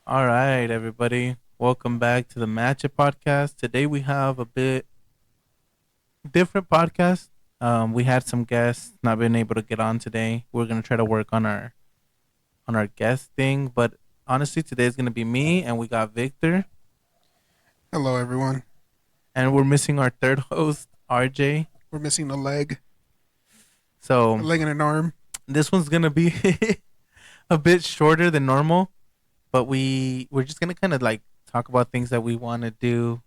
All right, everybody. Welcome back to the Matcha podcast. Today we have a bit different podcast. We had some guests not being able to get on today. We're gonna try to work on our guest thing, but honestly, today is gonna be me and we got Victor, Hello, everyone. and we're missing our third host, RJ. We're missing a So leg and an arm. this one's gonna be a bit shorter than normal, but we're just gonna kind of like talk about things that we want to do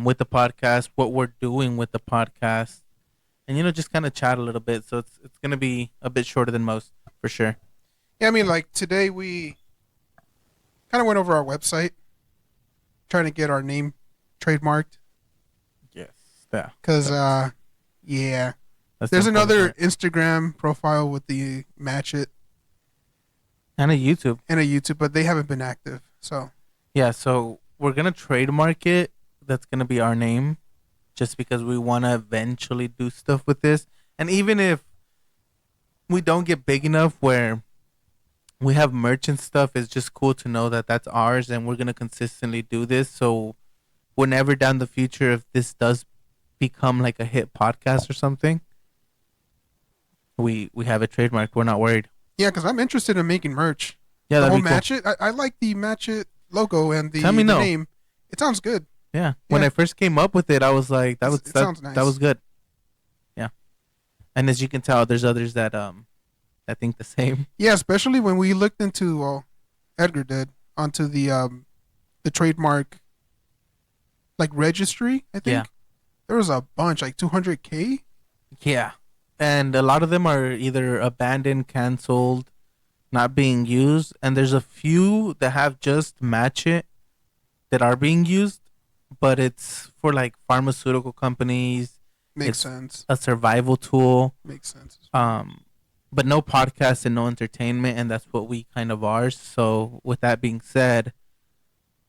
with the podcast, what we're doing with the podcast, and just kind of chat a little bit. So it's gonna be a bit shorter than most for sure. Yeah, I mean, like today we kind of went over our website, trying to get our name trademarked. Yes, yeah, Cause, yeah, that's the there's important another part. Instagram profile with the Match It And a YouTube. and a YouTube, but they haven't been active. So Yeah, so we're gonna trademark it. That's gonna be our name, just because we want to eventually do stuff with this. And even if we don't get big enough where we have merchant stuff, it's just cool to know that that's ours, and we're gonna consistently do this. So whenever down the future, if this does become like a hit podcast or something, we have it trademarked. We're not worried. yeah, because I'm interested in making merch. Yeah, The that'd whole be cool. Match It, I like the Match It logo and Tell me the no. name. It sounds good. Yeah, when Yeah, I first came up with it, I was like, it sounds that was nice. good. Yeah, and as you can tell, there's others that think the same. Yeah, especially when we looked into, well, Edgar did, onto the trademark like registry. I Yeah, think there was a bunch, like 200K. yeah, and a lot of them are either abandoned, canceled, not being used, and there's a few that have just match it that are being used, but it's for like pharmaceutical companies. Makes It's sense. a survival tool. Makes sense as well. Um, but no podcast and no entertainment, and that's what we kind of are. So, with that being said,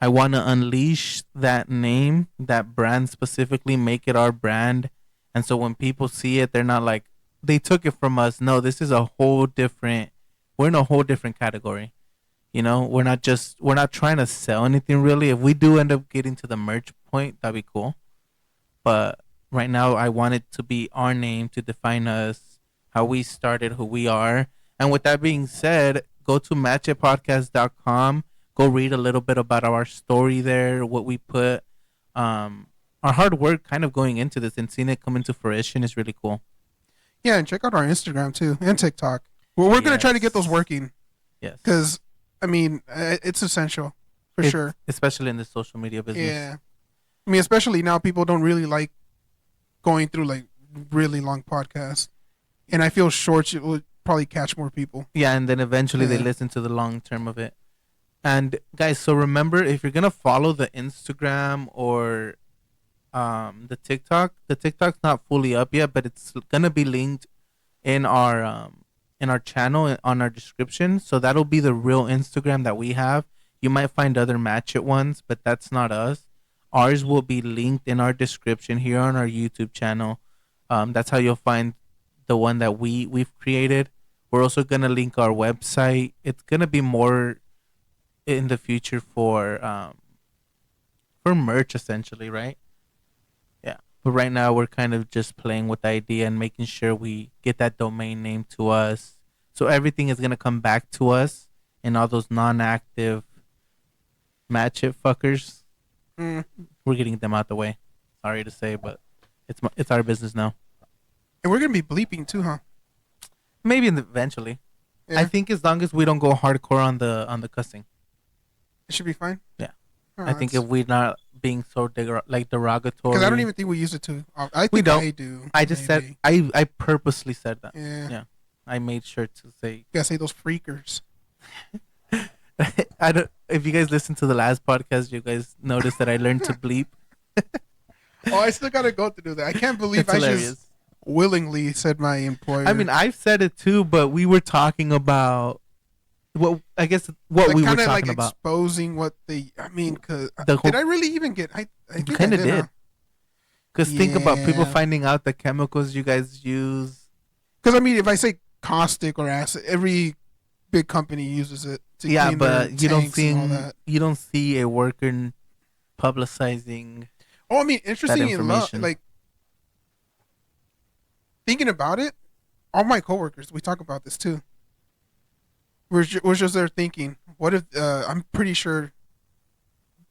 I want to unleash that name, that brand specifically, make it our brand. And so when people see it, they're not like, they took it from us. No, this is a whole different, we're in a whole different category. We're not trying to sell anything really. If we do end up getting to the merch point, that'd be cool. But right now, I want it to be our name to define us, how we started, who we are. And with that being said, go to matchitpodcast.com. Go read a little bit about our story there, what we put, our hard work kind of going into this and seeing it come into fruition is really cool. Yeah, and check out our Instagram too and TikTok. Well, we're gonna try to get those Yes. working Yes. because I mean it's essential for It, sure. especially in the social media business. Yeah, I mean especially now people don't really like going through like really long podcasts, and I feel shorts it would probably catch more people. Yeah, and then eventually they Yeah, listen to the long term of it. And guys, so remember if you're gonna follow the Instagram or the TikTok's not fully up yet, but it's gonna be linked in our channel on our description. So that'll be the real Instagram that we have. You might find other match it ones, but that's not us. Ours will be linked in our description here on our YouTube channel. That's how you'll find the one that we've created. We're also gonna link our website. It's gonna be more in the future for merch essentially, right? Yeah. But right now we're kind of just playing with the idea and making sure we get that domain name to us. So everything is gonna come back to us and all those non-active match it fuckers. mm. We're getting them out the way. Sorry to say, but it's our business now. And we're gonna be bleeping too, huh? Maybe eventually. I Yeah, think as long as we don't go hardcore on the cussing. it should be fine. Yeah. Oh, I think if we're not being so like because I don't derogatory, even think we use it to. I we think don't. I do. I just said Maybe. I purposely said that. Yeah, Yeah, I made sure to say. you gotta say those freakers. I don't. If you guys listen to the last podcast, you guys noticed that I learned to bleep. Oh, I still gotta go to do that. I can't believe It's I just hilarious. willingly said my employer. I mean, I've said it too, but we were talking about I guess what like we were kind of like talking about. exposing what they. I mean, cause The whole did I really even get? I you think I kind of did. did. Huh? Because think about people Yeah, finding out the chemicals you guys use. because I mean, if I say caustic or acid, every big company uses it to Yeah, clean their but tanks and all that. you don't see a worker publicizing Oh, I mean, that interesting enough, information. like thinking about it, all my coworkers, we talk about this too. We're just there thinking, what if I'm pretty sure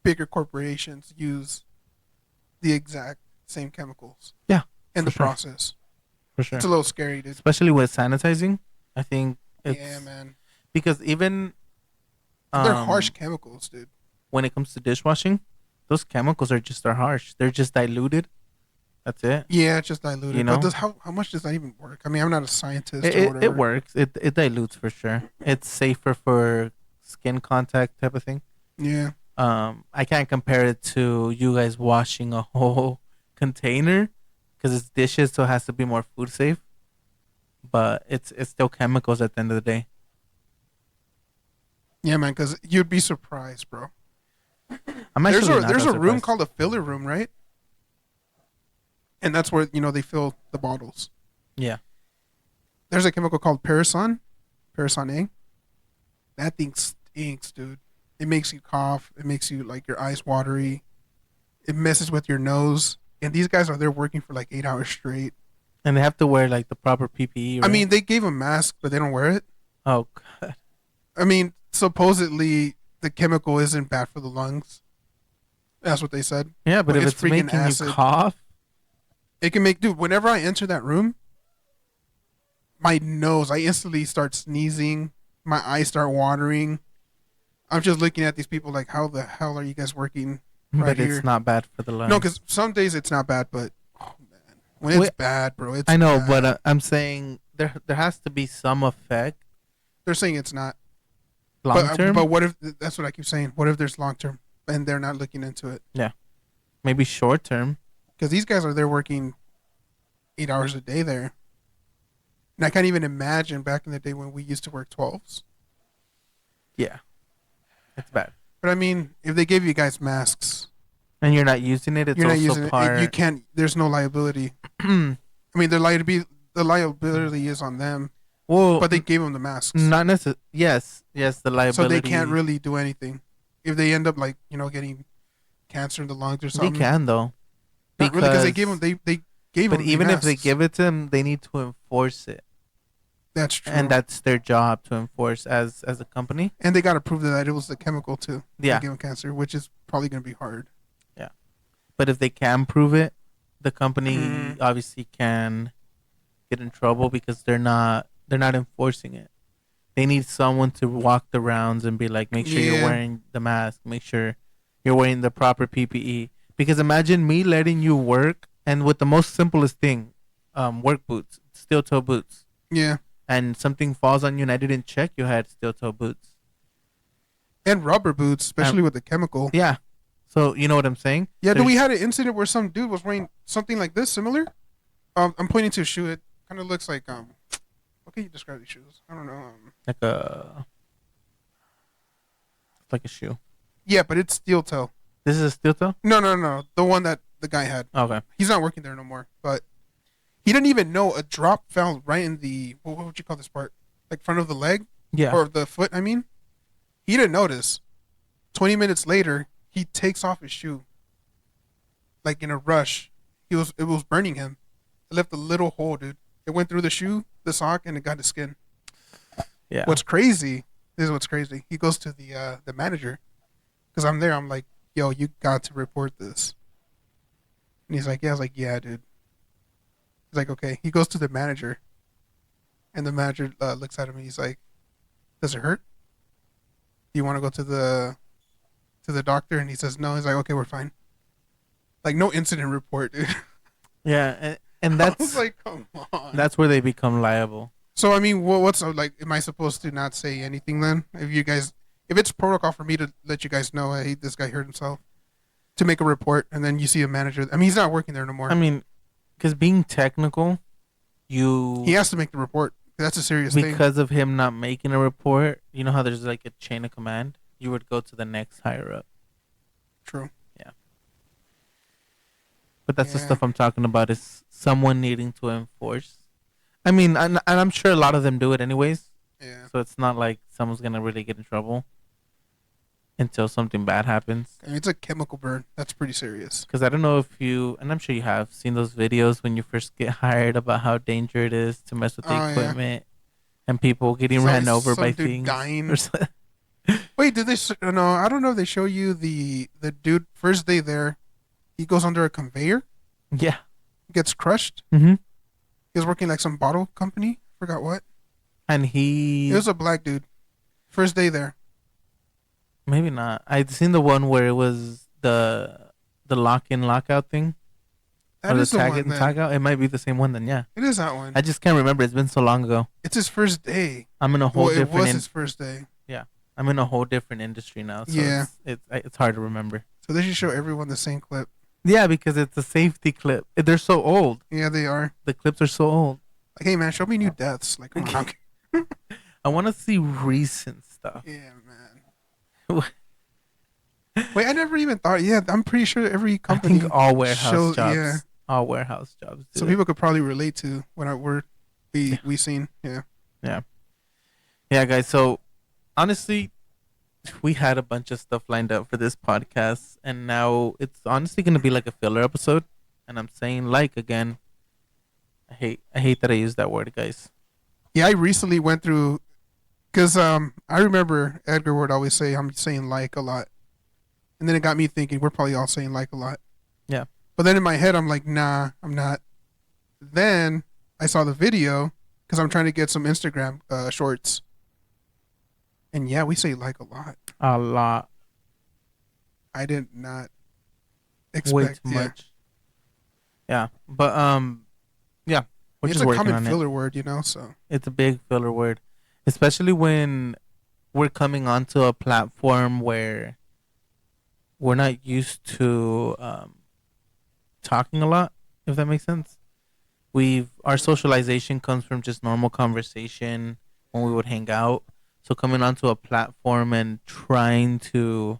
bigger corporations use the exact same chemicals Yeah, in for the sure, process. for It's sure. a little scary, dude. Especially with sanitizing, I think Yeah, it's man. because even And they're harsh um chemicals, dude. when it comes to dishwashing, those chemicals are just are harsh. They're just diluted. That's it. Yeah, it's just You diluted. But know, does how much does that even work? I mean, I'm not a scientist or it whatever. works. It dilutes for sure. It's safer for skin contact type of thing. Yeah. I can't compare it to you guys washing a whole container because it's dishes, so it has to be more food safe. But it's still chemicals at the end of the day. Yeah, man, because you'd be surprised, bro. I'm actually not There's that a room surprised. called a filler room, right? And that's where they fill the bottles. Yeah, There's a chemical called Parison A. That thing stinks, dude. It makes you cough. It makes you like your eyes watery. It messes with your nose. And these guys are there working for like 8 hours straight. and they have to wear like the proper PPE, I right? mean, they gave them masks, but they don't wear it. Oh god. I mean, supposedly the chemical isn't bad for the lungs. That's what they said. Yeah, but But if it's it's freaking making you acid. cough, It can make, dude. Whenever I enter that room, my nose, I instantly start sneezing. My eyes start watering. I'm just looking at these people like, how the hell are you guys working right but it's here? not bad for the No, because lungs. some days it's not bad, but oh man, when it's Wait, bad, bro, it's I know, but bad. I'm saying there has to be some effect They're saying it's not, long but term. what if that's what I keep saying? What if there's long term and they're not looking into it? Yeah, maybe short term. Because these guys are there working 8 hours a day there, and I can't even imagine back in the day when we used to work 12s. Yeah, it's bad. But I mean, if they gave you guys masks, And you're not using it. It's you're not also using it. You part. can't. There's no liability. I mean, the liability is on them, Well, but they gave them the masks, not necessarily. Yes, yes, the so they can't liability. really do anything. If they end up like getting cancer in the lungs or They something, can though, not really because they gave them because they gave but them the even if they masks. give it to them, they need to enforce it, That's and true, that's their job to enforce as a company. and they got to prove that it was the chemical too that Yeah, gave them cancer, which is probably going to be hard. yeah. But if they can prove it, the company Mm, obviously can get in trouble because they're not enforcing it. They need someone to walk the rounds and be like, make sure you're yeah, wearing the mask, make sure you're wearing the proper PPE. Because imagine me letting you work and with the most simplest thing, work boots, steel toe boots, yeah, and something falls on you and I didn't check you had steel toe boots. and rubber boots, Um, especially with the chemical. yeah. So you know what I'm saying? Yeah, do we There's had an incident where some dude was wearing something like this, similar? I'm pointing to a shoe. It kind of looks like What can you describe these shoes? I don't know. like a shoe. Yeah, but it's steel toe. This is a steel toe? No, no, no, the one that the guy had. Okay. He's not working there no more. But he didn't even know a drop fell right in the what would you call this part? Like front of the leg Yeah. or the foot? I mean, he didn't notice. 20 minutes later, he takes off his shoe, like in a rush. It was burning him. It left a little hole, dude. It went through the shoe, the sock, and it got his skin. Yeah. What's crazy? This is what's crazy. He goes to the manager because I'm there. I'm like, yo, you got to report this. And he's like, yeah. I was like, yeah, dude. He's like, okay. He goes to the manager, and the manager looks at him and he's like, does it hurt? Do you want to go to the doctor? And he says no. He's like, okay, we're fine. Like no incident report, dude. Yeah, and I was like, come on. that's where they become liable. So I mean, what's like? Am I supposed to not say anything then? If it's protocol for me to let you guys know, hey, this guy hurt himself, to make a report, and then you see a manager. I mean, he's not working there no I more. mean, because being technical, He you has to make the report. That's a serious thing. because of him not making a report, you know how there's like a chain of command. You would go to the next higher up. True. Yeah, but that's the Yeah. stuff I'm talking about. Is someone needing to enforce. I mean, and I'm sure a lot of them do it anyways. Yeah. So it's not like someone's gonna really get in trouble until something bad happens. I mean, it's a chemical burn. That's pretty serious. Because I don't know if you, and I'm sure you have seen those videos when you first get hired about how dangerous it is to mess with the Oh yeah. equipment and people getting There's ran always over by some dude things. Or dying. so- Wait, did they? No, I don't know if they show you the dude first day there. He goes under a conveyor, yeah. gets crushed. hmm He was working like some bottle company. Forgot what. And It he, was a black dude. First day there. maybe not. I'd seen the one where it was the lock in lockout thing or That the is the tag in one tag then. out. It might be the same one then. Yeah. It is that I one. just can't remember. It's been so long ago. It's his first day. I'm in a whole Well, it different was his first day. yeah. I'm in a whole different industry now, so Yeah. it's hard to remember. So they should show everyone the same clip. Yeah, because it's a safety clip. They're so old. Yeah, they are. The clips are so old. Like, hey man, show me new deaths. Like, come on. I want to see recent stuff. Yeah, man. Wait, I never even thought. Yeah, I'm pretty sure every I company think all warehouse shows. jobs. Yeah, All warehouse jobs. so Do people could probably relate to what I were Yeah. we seen. Yeah. Yeah. Yeah, guys. So honestly, we had a bunch of stuff lined up for this podcast, and now it's honestly going to be like a filler episode. And I'm saying like again. I hate that I use that word, guys. Yeah, I recently went through because I remember Edgar would always say I'm saying like a lot, and then it got me thinking we're probably all saying like a lot. Yeah. But then in my head I'm like, nah, I'm not. Then I saw the video because I'm trying to get some Instagram shorts, and yeah, we say like a lot. A lot. I did not Way expect. too Yeah, much. Yeah. But yeah, we're it's just a working common on it. filler word, you know. So It's a big filler word, especially when we're coming onto a platform where we're not used to talking a lot. If that makes sense, our socialization comes from just normal conversation when we would hang out. So coming onto a platform and trying to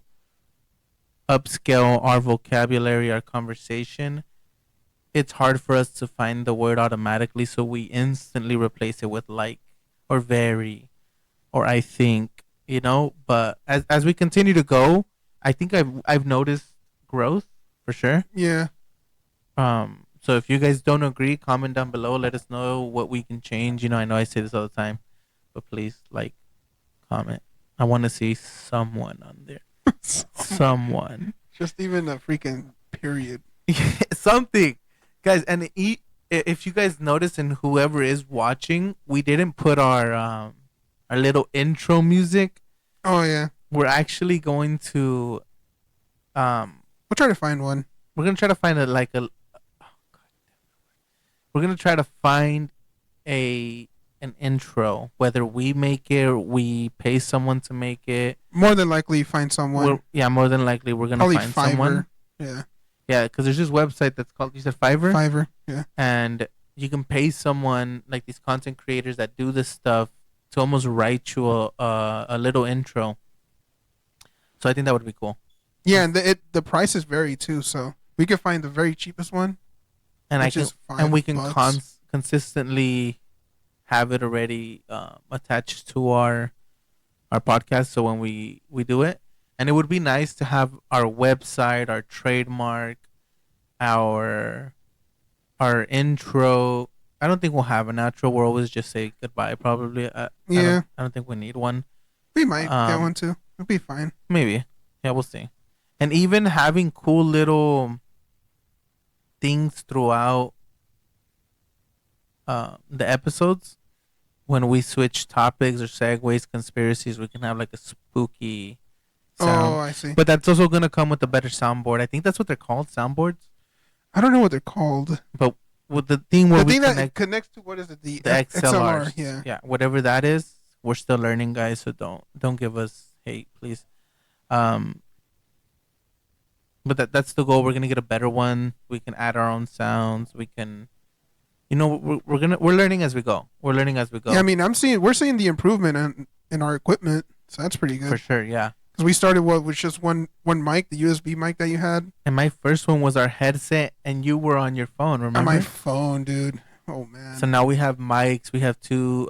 upscale our vocabulary, our conversation, it's hard for us to find the word automatically, so we instantly replace it with like or very or I think, But as we continue to go, I think I've noticed growth for sure. yeah, So if you guys don't agree, comment down below. Let us know what we can change. I know I say this all the time, but please like, comment. I want to see someone on there. Someone. just even a freaking period. Something, guys. And if you guys notice, and whoever is watching, we didn't put our little intro music. Oh yeah, We're actually going to we'll try to find one. we're gonna try to find we're gonna try to find a an intro, whether we make it or we pay someone to make it. More than likely, find someone. Yeah, more than likely we're gonna Probably find Fiverr. someone. Yeah, Yeah, because there's this website that's called, you said Fiverr, Fiverr. Yeah, and you can pay someone like these content creators that do this stuff to almost write you a little intro. So I think that would be cool. yeah, and the prices vary too. So we could find the very cheapest one, And which is and we can $5. consistently have it already attached to our podcast. So when we do it, and it would be nice to have our website, our trademark, our our intro. I don't think we'll have an outro. We'll always just say goodbye. Probably. Yeah, I don't think we need one. we might get Um, one too. It'll be fine. Maybe. Yeah, we'll see. And even having cool little things throughout the episodes, when we switch topics or segues, conspiracies, we can have like a spooky Oh, sound. I see. But that's also gonna come with a better soundboard. I think that's what they're called, soundboards. I don't know what they're called. But with the thing where The we thing that connect connects to what is it? The the XLR. XLRs, Yeah. yeah, whatever that is, we're still learning, guys. So don't give us hate, please. Um, but that's the goal. We're gonna get a better one. We can add our own sounds. We can, we're learning as we go. We're learning as we go. Yeah, I mean, we're seeing the improvement in our equipment, so that's pretty for good. sure, yeah. Because we started with just one mic, the USB mic that you had, And my first one was our headset, and you were on your phone. on Remember? my phone, dude. Oh man. So now we have mics. We have two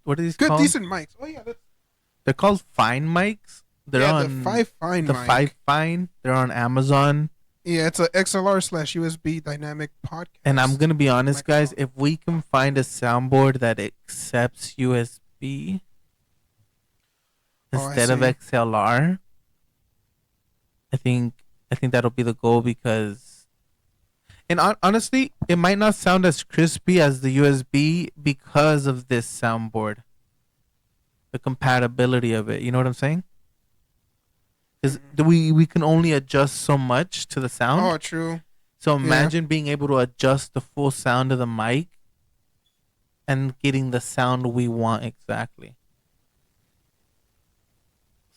What are these Good, called? decent mics. Oh yeah, that's They're called Fine mics. They're yeah. The on five fine the Five mic. Fine. They're on Amazon. Yeah, it's a XLR/USB dynamic And I'm podcast gonna be honest, guys. microphone. If we can find a soundboard that accepts USB Oh, I instead of see. XLR, I think I think that'll be the goal because and honestly, it might not sound as crispy as the USB because of this soundboard, the compatibility of it. You know what I'm saying? Because Mm. we can only adjust so much to the sound. Oh, true. So Yeah. imagine being able to adjust the full sound of the mic and getting the sound we want exactly.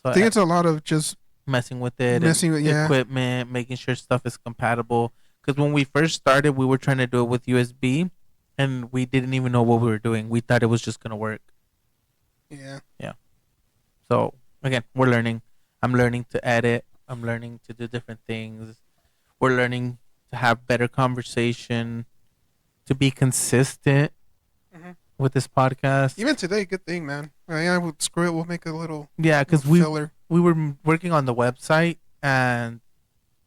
So I think it's a lot of just messing with it and messing with. Yeah. equipment, making sure stuff is compatible. Because when we first started, we were trying to do it with USB, and we didn't even know what we were doing. We thought it was just gonna work. Yeah. Yeah. So again, we're learning. I'm learning to edit. I'm learning to do different things. We're learning to have better conversation, to be consistent Hmm. with this podcast. Even today, good thing, man. Yeah, we'll screw it. We'll make a Yeah, little because filler. we were working on the website, and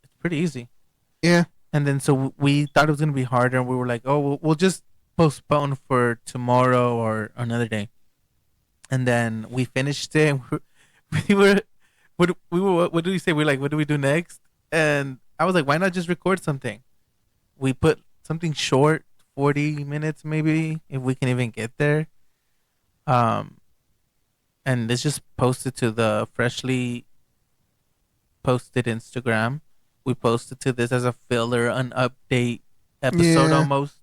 it's pretty easy. Yeah. And then so we thought it was gonna be harder, and we were like, oh, we'll just postpone for tomorrow or another day. And then we finished it. And we were, what did we say? We're like, what do we do next? And I was like, why not just record something? We put something short, 40 minutes maybe, if we can even get there. Um, and let's just post it to the freshly posted Instagram. We posted to this as a filler, an update episode Yeah. almost.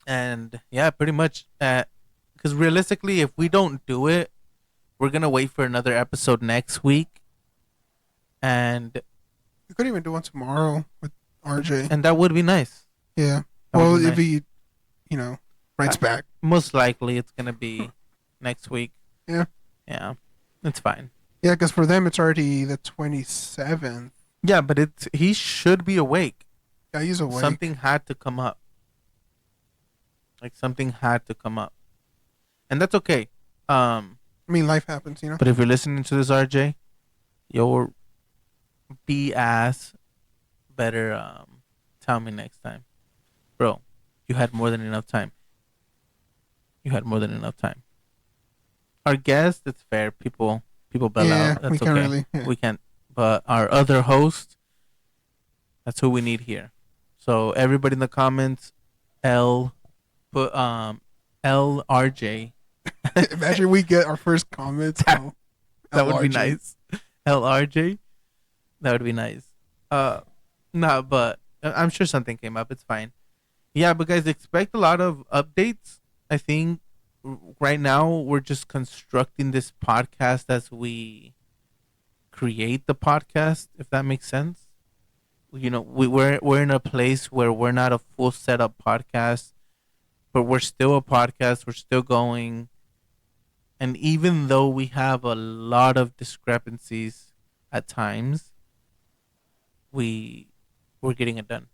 And yeah, pretty much. Because realistically, if we don't do it, we're gonna wait for another episode next week, and We could even do one tomorrow with RJ. and that would be nice. Yeah. That would Well, be if nice. he, you know, writes Uh, back. Most likely, it's gonna be next week. Yeah. Yeah, it's fine. Yeah, because for them it's already the 27th. Yeah, but it's he should be awake. Yeah, he's awake. Something had to come up. Like something had to come up, and that's okay. I mean, life happens, you know. But if you're listening to this, RJ, your B ass better tell me next time, bro. You had more than enough time. You had more than enough time. Our guest, it's fair. People bail Yeah, out. we That's can't okay. really. Yeah. We can't. But our other host, that's who we need here. So everybody in the comments, L put LRJ. Imagine we get our first comments. that, Oh, that would be LRJ. nice. LRJ. That would be nice. Uh, no, but I'm sure something came up. It's fine. Yeah, but guys, expect a lot of updates. I think right now we're just constructing this podcast as we create the podcast, if that makes sense. You know, we're in a place where we're not a full setup podcast, but we're still a podcast. We're still going, and even though we have a lot of discrepancies at times, we we're getting it done.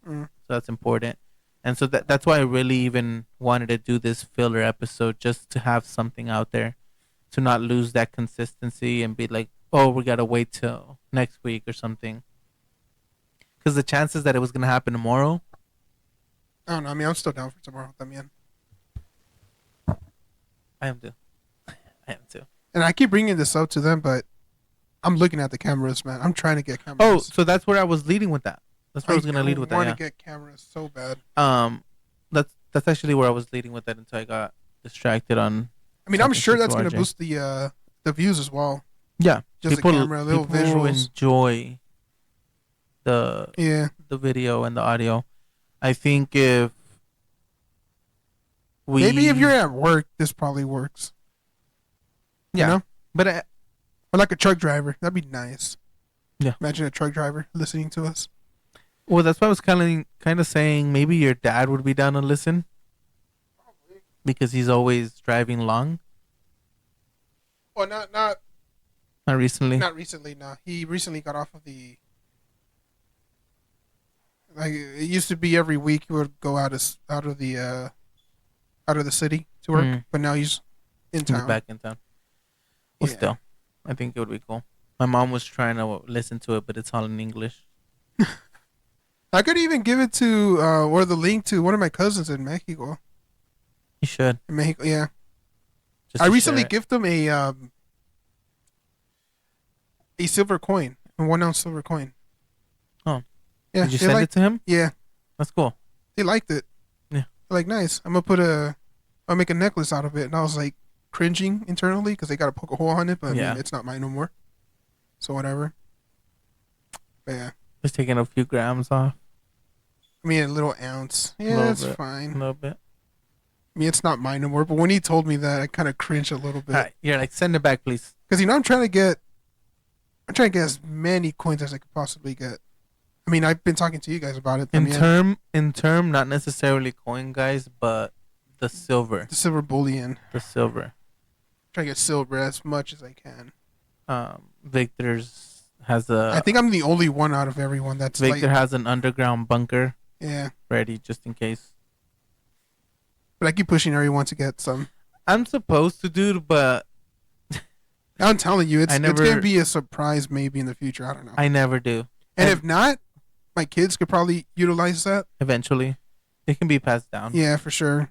Mm. So that's important. And so that's why I really even wanted to do this filler episode, just to have something out there, to not lose that consistency and be like, oh, we gotta wait till next week or something. Because the chances that it was gonna happen tomorrow, I don't know. I mean, I'm still down for tomorrow, también. I am too. I am too. And I keep bringing this up to them, but I'm looking at the cameras, man. I'm trying to get Oh, cameras. so that's where I was leading with that. That's where I was gonna lead with that. want Yeah. to get cameras so bad. That's actually where I was leading with that until I got distracted on. I mean, I'm talking sure shit that's to going to RJ. boost the views as well. Yeah, Just people the camera, little people visuals. enjoy the Yeah. the video and the audio. I think if we Maybe if you're at work, this probably works. yeah, You know? but Or like a truck driver. That'd be nice. Yeah. Imagine a truck driver listening to us. well, that's why I was kind of saying maybe your dad would be down to listen because he's always driving long. Well, Not recently. not recently. No, he recently got off of the. Like it used to be every week he would go out of the city to to work, Mm, but now he's in he's town. back in town. Well, Yeah. still, I think it would be cool. My mom was trying to listen to it, but it's all in English. I could even give it to or the link to one of my cousins in Mexico. You should In Mexico, yeah. just I to share recently it. gifted him a silver coin, a 1 ounce silver coin. Oh, Yeah, did you they send it like. to him? Yeah, That's cool. they liked it. Yeah. They're like, nice. I'll make a necklace out of it. And I was like cringing internally because they got to poke a hole on it, but I mean, Yeah. it's not mine no more. So whatever. But yeah, Just taking a few grams off. I mean, a little ounce. A Yeah, little that's bit. A fine. little bit. I mean, it's not mine no more. But when he told me that, I kind of cringed a little All bit right. You're like, send it back, please. because I'm trying to get as many coins as I could possibly get. I mean, I've been talking to you guys about it. I mean, In term, not necessarily coin guys, but the silver. the silver bullion. The silver. Try to get silver as much as I can. Victor's has I a think I'm the only one out of everyone that's Victor like, has an underground bunker yeah. ready just in case. But I keep pushing everyone to get some. I'm supposed to, dude, but I'm telling you, I it's never, gonna be a surprise maybe in the future. I don't know. I never do. And if not, my kids could probably utilize that. Eventually, it can be passed down. Yeah, for sure.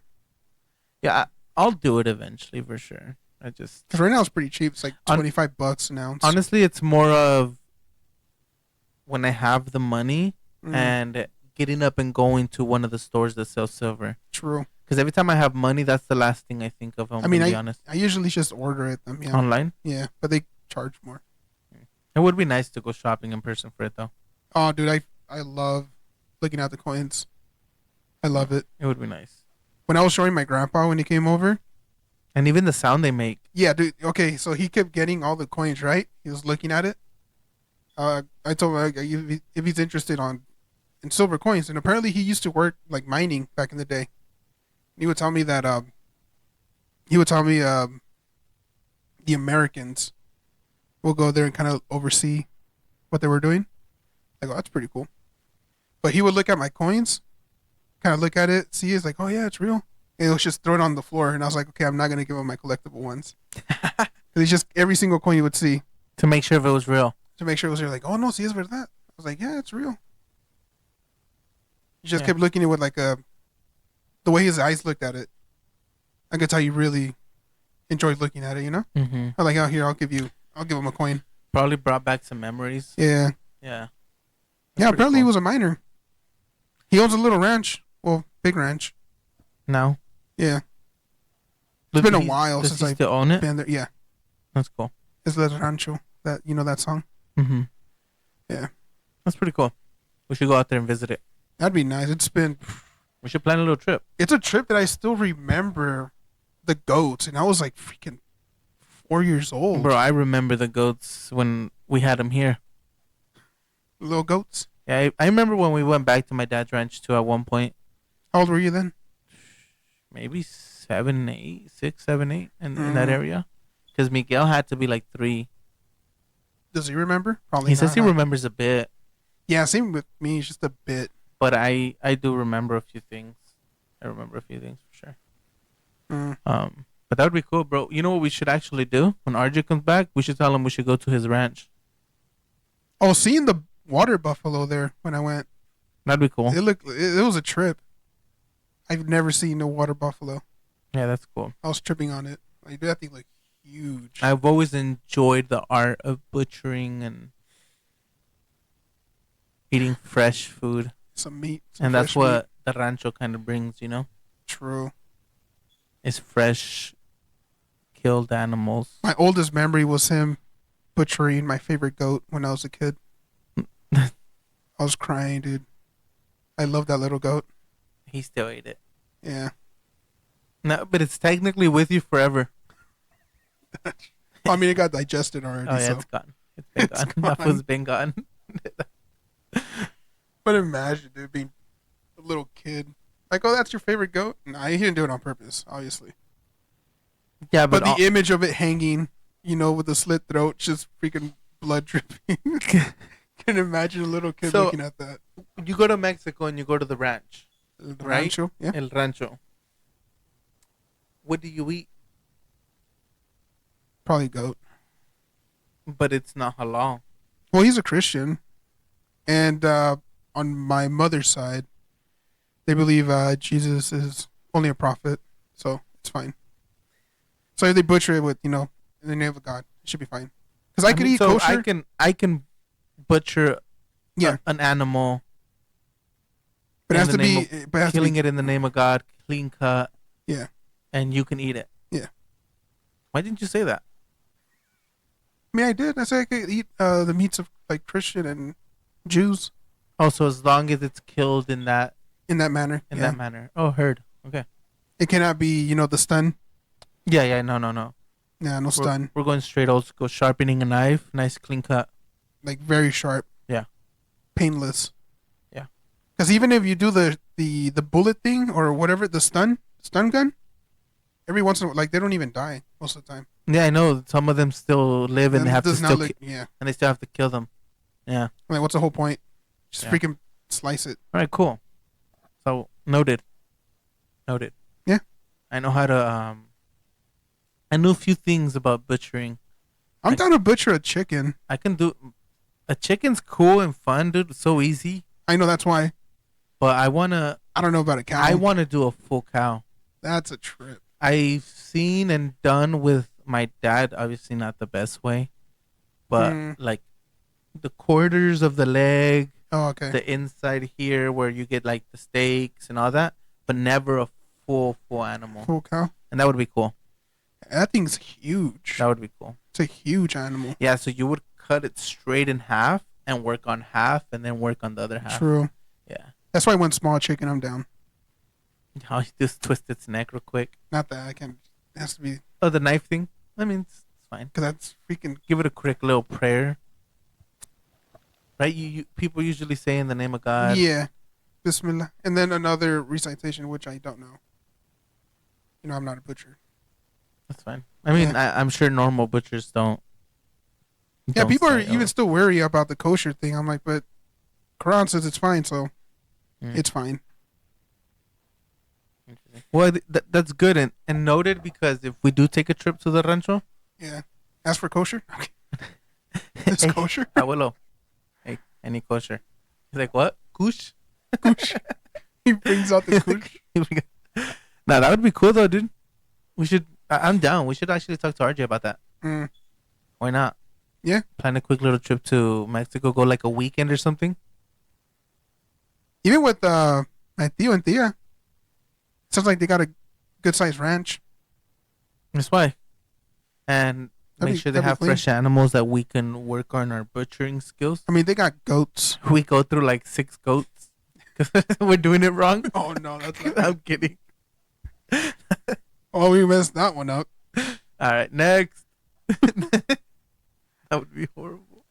Yeah, I'll do it eventually for sure. I just Because right now it's pretty cheap. It's like $25 an ounce. honestly, it's more of when I have the money and getting up and going to one of the stores that sell silver. True. Because every time I have money, that's the last thing I think of. I'm I mean, gonna be honest. I usually just order it them. Yeah. Online, Yeah, but they charge more. it would be nice to go shopping in person for it though. Oh, dude, I love looking at the coins. I love it. It would be nice, When I was showing my grandpa when he came over. and even the sound they make. Yeah, dude. Okay, so he kept getting all the coins, right? He was looking at it. I told him like, if he's interested in silver coins, and apparently he used to work like mining back in the day. He would tell me that the Americans will go there and kind of oversee what they were doing. I go, that's pretty cool. But he would look at my coins, kind of look at it, see it's like, oh yeah, it's real. And he'll just throw it on the floor, and I was like, okay, I'm not gonna give him my collectible ones. Because he's just every single coin you would see To make sure if it was real. to make sure it was real. Like, oh no, see, it's verdad. I was like, yeah, it's real. He just Yeah. kept looking at it with like the way his eyes looked at it. I could tell you really enjoyed looking at it. You know, Mm-hmm. I'm like, oh here, I'll give him a coin. Probably brought back some memories. Yeah, Yeah. yeah. pretty Apparently he cool. was a miner. He owns a little ranch. Well, big ranch. No. Yeah, it's been a while Does since he I've still own it? been there. Yeah, That's cool. it's El Rancho. That that song. Mm-hmm. Yeah, That's pretty cool. We should go out there and visit it. that'd be nice. We should plan a little trip. It's a trip that I still remember. The goats, and I was like freaking 4 years old. Bro, I remember the goats when we had them here. Little goats. Yeah, I remember when we went back to my dad's ranch too at one point. How old were you then? Maybe 7, 8, 6, 7, 8 in that area. Because Miguel had to be like 3. Does he remember? Probably He not. says he huh? remembers a bit. Yeah, same with me. Just a bit. But I do remember a few things. I remember a few things for sure. But that would be cool, bro. You know what we should actually do when RJ comes back? We should tell him we should go to his ranch. Oh, seeing the water buffalo there when I went, That'd be cool. it was a trip. I've never seen a water buffalo. Yeah, that's cool. I was tripping on it. Like that thing looked huge. I've always enjoyed the art of butchering and eating fresh food, Some meat. and that's fresh meat. what the rancho kind of brings. True. Is fresh, killed animals. My oldest memory was him butchering my favorite goat when I was a kid. I was crying, dude. I love that little goat. He still ate it. Yeah. No, but it's technically with you forever. I mean, it got digested already. Oh yeah, so. it's gone. It's been It's gone. That gone. food's been gone. But imagine, dude, being a little kid. Like, oh, that's your favorite goat? Nah, he didn't do it on purpose, obviously. Yeah, But but the image of it hanging, with the slit throat, just freaking blood dripping. Can imagine a little kid So- looking at that. you go to Mexico and you go to the ranch, The right? rancho, yeah. El rancho. What do you eat? Probably goat. But it's not halal. Well, he's a Christian, and on my mother's side, they believe Jesus is only a prophet, so it's fine. So if they butcher it with in the name of God, it should be fine. Because I I could mean, eat so kosher. I can butcher Yeah, an animal but it in has the to name be. of But it has to killing be. it in the name of God, clean cut, Yeah, and you can eat it. yeah. Why didn't you say that? I mean, I did. I said I could eat the meats of like Christian and Jews Oh, so as long as it's killed in that manner. in Yeah, that manner. Oh, heard. Okay. it cannot be the stun. Yeah, yeah. No, no, no. Yeah, no stun. We're going straight old school. Sharpening a knife, nice clean cut. Like very sharp, Yeah, painless. yeah. Because even if you do the bullet thing or whatever, the stun gun, every once in a while, like they don't even die most of the time. Yeah, I know. Some of them still live, and they And it have to does not still, look. Yeah, and they still have to kill them. Yeah. like what's the whole point? Just Yeah. freaking slice it. All right. Cool. So noted. Noted. Yeah, I know how to. I know a few things about butchering. I'm I down to butcher a chicken. I can do. A chicken's cool and fun, dude. It's so easy. I know that's why. But I wanna. I don't know about a cow. I wanna do a full cow. That's a trip. I've seen and done with my dad. Obviously, not the best way, but Mm. like the quarters of the leg, Oh, okay. the inside here where you get like the steaks and all that, but never a full animal. Full cow. And that would be cool. That thing's huge. That would be cool. It's a huge animal. Yeah, so you would cut it straight in half and work on half and then work on the other half. True. Yeah. That's why one small chicken, I'm down. How you just twist its neck real quick. Not that I can. It has to be Oh, the knife thing? I mean, it's fine. because that's freaking. Give it a quick little prayer. Right? You people usually say in the name of God. Yeah. Bismillah. And then another recitation, which I don't know. I'm not a butcher. That's fine. I mean, Yeah. I'm sure normal butchers don't. Yeah, don't people are say, even still wary about the kosher thing. I'm like, but Quran says it's fine, so Mm. it's fine. Well, that's good and noted because if we do take a trip to the rancho, Yeah. As for kosher, okay. It's Hey, kosher. abuelo, hey, any kosher? He's like, what? Kush? Kush. He brings out the kush. Nah, that would be cool though, dude. We should. I'm down. We should actually talk to RJ about that. Mm. Why not? Yeah. Plan a quick little trip to Mexico. Go like a weekend or something. Even with my Theo and Thea, sounds like they got a good sized ranch. That's why. And That'd make be- sure they that'd be have clean. fresh animals that we can work on our butchering skills. I mean, they got goats. We go through like 6 goats because we're doing it wrong. Oh no, that's not. I'm kidding. Oh, we messed that one up. All right, next. That would be horrible.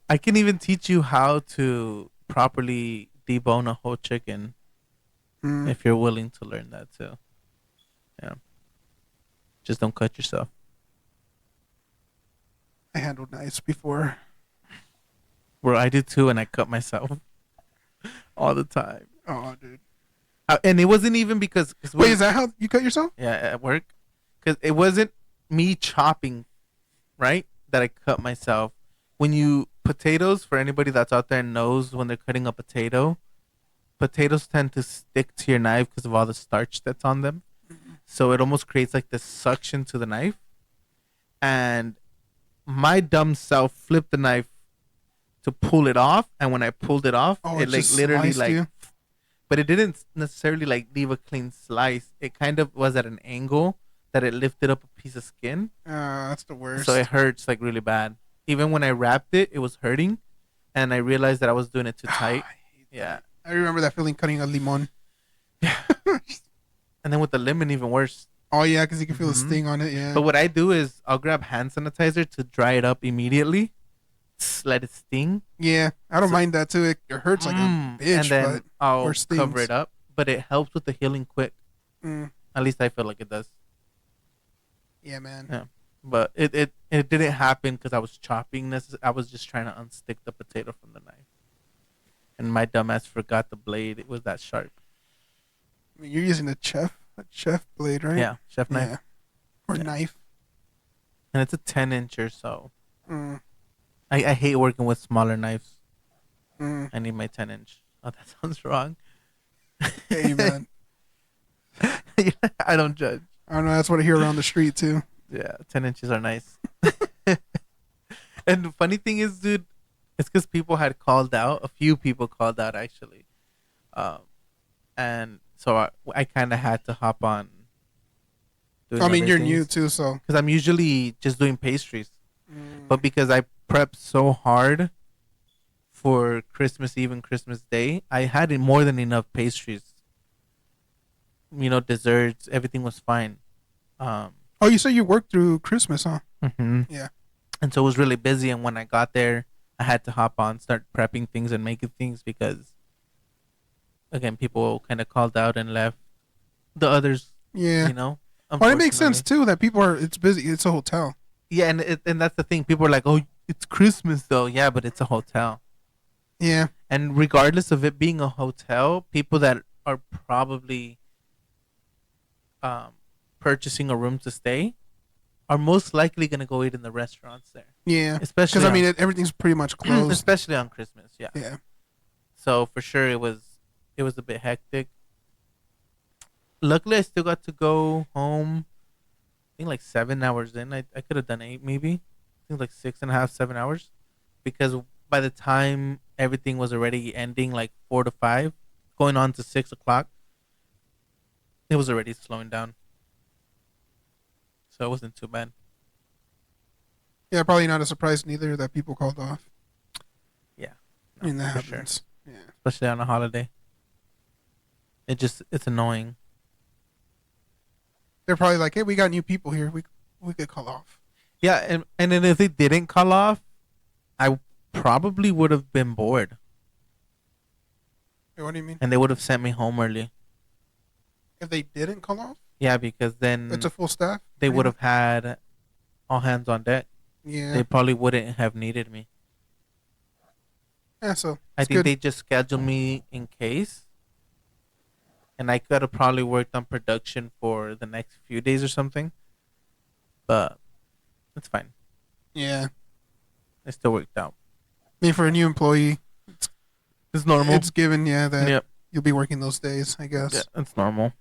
I can even teach you how to properly debone a whole chicken Mm. if you're willing to learn that too. Yeah. Just don't cut yourself. I handled knives before. Bro, I did too, and I cut myself all the time. Oh, dude. And it wasn't even because. Wait, is that how you cut yourself? Yeah, at work. Because it wasn't me chopping, right? That I cut myself. When you potatoes, for anybody that's out there and knows when they're cutting a potato, potatoes tend to stick to your knife because of all the starch that's on them. So it almost creates like this suction to the knife. And my dumb self flipped the knife to pull it off, and when I pulled it off, Oh, it like just literally sliced like, you? but it didn't necessarily like leave a clean slice. It kind of was at an angle that it lifted up a piece of skin. That's the worst. So it hurts like really bad. Even when I wrapped it, it was hurting, and I realized that I was doing it too tight. Yeah, I remember that feeling cutting a limon. and then with the lemon, even worse. Oh yeah, because you can feel Mhm. the sting on it. Yeah. But what I do is I'll grab hand sanitizer to dry it up immediately, let it sting, Yeah, I don't So- mind that too. It hurts like a bitch, and then but I'll or cover stings. it up. But it helps with the healing quick. Mm, At least I feel like it does. yeah, man. Yeah. But it didn't happen because I was chopping this. I was just trying to unstick the potato from the knife, and my dumbass forgot the blade. It was that sharp. I mean, you're using the chef. a chef blade, right? Yeah, chef knife. Yeah, or Yeah, knife. and it's a 10 inch or so. Mm, I hate working with smaller knives. mm. I need my 10 inch. Oh, that sounds wrong. Hey man, I don't judge. I don't know. That's what I hear around the street too. Yeah, 10 inches are nice. And the funny thing is, dude, it's because people had called out. A few people called out actually, um, and so I kind of had to hop on I doing mean, other you're new things too, so. because I'm usually just doing pastries. But Mm. because I prepped so hard for Christmas Eve and Christmas Day, I had more than enough pastries. Desserts, everything was fine. Um, Oh, you said you worked through Christmas, huh? mhm. Yeah. And so it was really busy. And when I got there, I had to hop on, start prepping things and making things because, again, people kind of called out and left. The others, Yeah. you know, Well, it makes sense unfortunately. too that people are. It's busy. It's a hotel. Yeah, and that's the thing. People are like, "Oh, it's Christmas though." Yeah, but it's a hotel. Yeah. And regardless of it being a hotel, people that are probably um, purchasing a room to stay are most likely gonna go eat in the restaurants there, Yeah. Because especially I mean, on everything's pretty much closed. especially on Christmas. Yeah. Yeah. So for sure, it was a bit hectic. Luckily, I still got to go home. I think like 7 hours in. I could have done 8 maybe. I think like 6.5, 7 hours, because by the time everything was already ending, like 4 to 5, going on to 6 o'clock, it was already slowing down. So it wasn't too bad. Yeah. Probably not a surprise neither that people called off. Yeah, I no, mean, that for sure. happens. Yeah. Especially on a holiday. It's annoying. They're probably like, hey, we got new people here. We could call off. Yeah, and then if they didn't call off, I probably would have been bored, Hey, what do you mean? and they would have sent me home early. If they didn't call off, Yeah, because it's a then full staff. they Pretty would much. have had all hands on deck. Yeah. They probably wouldn't have needed me. Yeah. So I it's think good. they just scheduled me in case, and I could have probably worked on production for the next few days or something. But it's fine. Yeah. It still worked out. I mean, for a new employee, it's It's normal. it's given. Yeah, that Yeah, you'll be working those days. I yeah, guess. it's normal.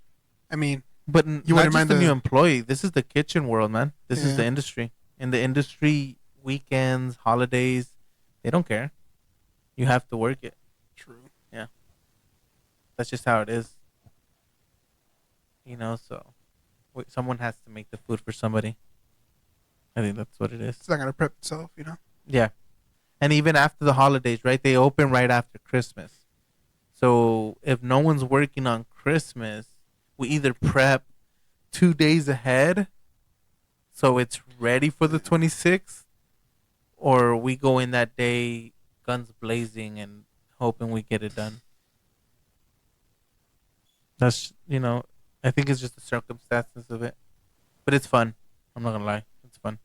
I mean, But you not wouldn't just mind the new the. employee. This is the kitchen world, man. This is Yeah. the industry. In the industry, weekends, holidays, they don't care. You have to work it. True. Yeah, that's just how it is. So someone has to make the food for somebody. I think that's what it It's is. not gonna prep itself, you know. Yeah, and even after the holidays, right? They open right after Christmas. So if no one's working on Christmas, we either prep 2 days ahead so it's ready for the 26th, or we go in that day guns blazing and hoping we get it done. That's I think it's just the circumstances of it, but it's fun. I'm not gonna lie, it's fun.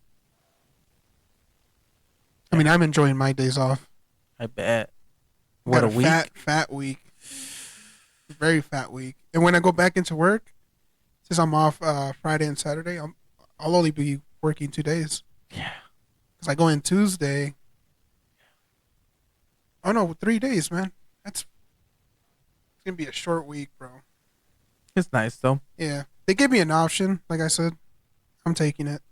I Yeah, mean, I'm enjoying my days off. I bet. What Got a a week! fat week, very fat week. And when I go back into work, since I'm off Friday and Saturday, I'll only be working 2 days Yeah, because I go in Tuesday. Oh no, 3 days, man. That's it's gonna be a short week, bro. it's nice though. Yeah, they gave me an option. Like I said, I'm taking it.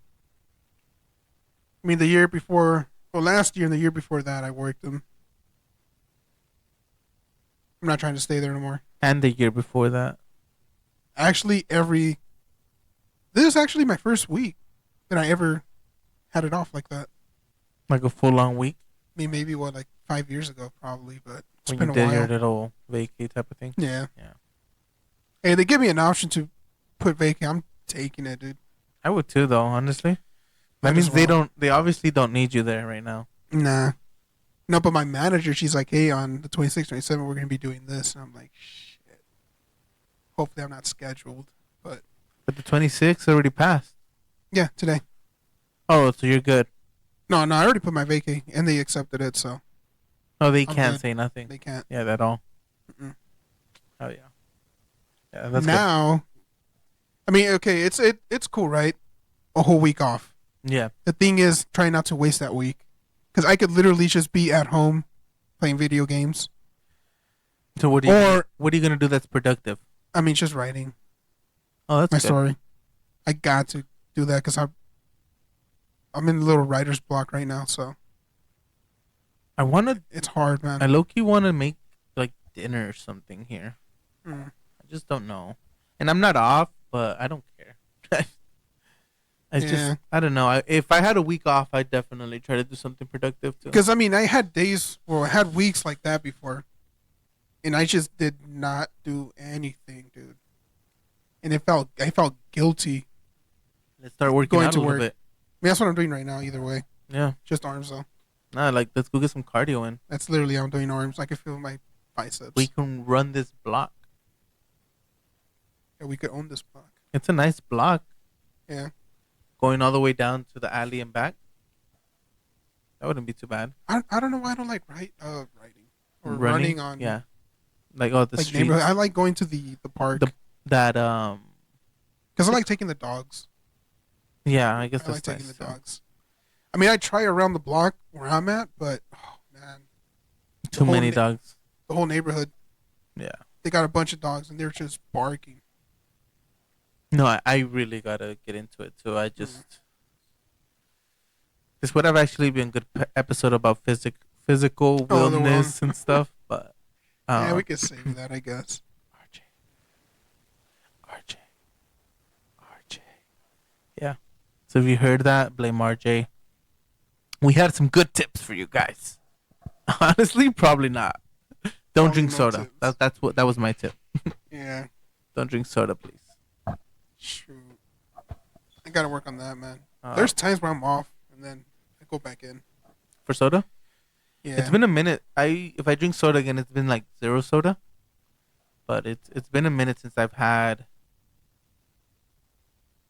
I mean, the year before, well, last year and the year before that, I worked them. I'm not trying to stay there anymore. And the year before that. Actually, this is actually my first week that I ever had it off like that. Like a full on week I mean, maybe what, like 5 years ago, probably, but it's when you been a did your while. little vacay type of thing. Yeah. Yeah, Hey, they give me an option to put vacant. I'm taking it, dude. I would too, though. Honestly, that Might as means they well. don't. They obviously don't need you there right now. Nah. No, but my manager, she's like, hey, on the 26th, 27th, we're going to be doing this. And I'm like, shit. Hopefully, I'm not scheduled. But But the 26th already passed. yeah, today. Oh, so you're good. No, I already put my vacay, and they accepted it, so Oh, they I'm can't good. say nothing. They can't. Yeah, at all. Mm-mm. Oh yeah. Yeah, that's good. Now, I mean, okay, it's cool, right? A whole week off. Yeah. The thing is, try not to waste that week, because I could literally just be at home playing video games, So or what are you gonna do that's productive? I mean, just writing Oh, that's my good. story. I got to do that because I'm in a little writer's block right now, so I wanna it's hard, man. I low key wanna make like dinner or something here. Mm. I just don't know. And I'm not off, but I don't care. I just Yeah, I don't know. If I had a week off, I'd definitely try to do something productive too. because I mean, I had days, well, I had weeks like that before, and I just did not do anything, dude. And I felt guilty Let's start working going out a to little work. bit. I mean, that's what I'm doing right now. Either way, Yeah. just arms though. Nah, like let's go get some cardio in. That's literally how I'm doing arms. I can feel my We biceps. can run this block. Yeah, we could own this block. It's a nice block Yeah, going all the way down to the alley and back. That wouldn't be too bad. I don't know why I don't like riding or Running, running on yeah. Like oh the like neighborhood. I streets. like going to the park The that because I like taking the dogs. yeah, I guess I like that's taking the nice too. dogs. I mean, I try around the block where I'm at, but oh man, the Too whole many dogs. the whole neighborhood Yeah. they got a bunch of dogs and they're just barking. No, I really gotta get into it too. I Mm. just this would have actually been a good episode about physical Oh, the one. wellness and stuff, but Yeah, we um, could save that, I guess. RJ, RJ, RJ. Yeah. So if you heard that, blame RJ. We had some good tips for you guys. Honestly, probably not. Don't Probably drink no soda. tips. That was my tip. Yeah, Don't drink soda, please. shoot. I gotta work on that, man. Uh, There's times where I'm off and then I go back in. for soda, it's Yeah. been a minute. I if I drink soda again, it's been like zero soda. But it's been a minute since I've had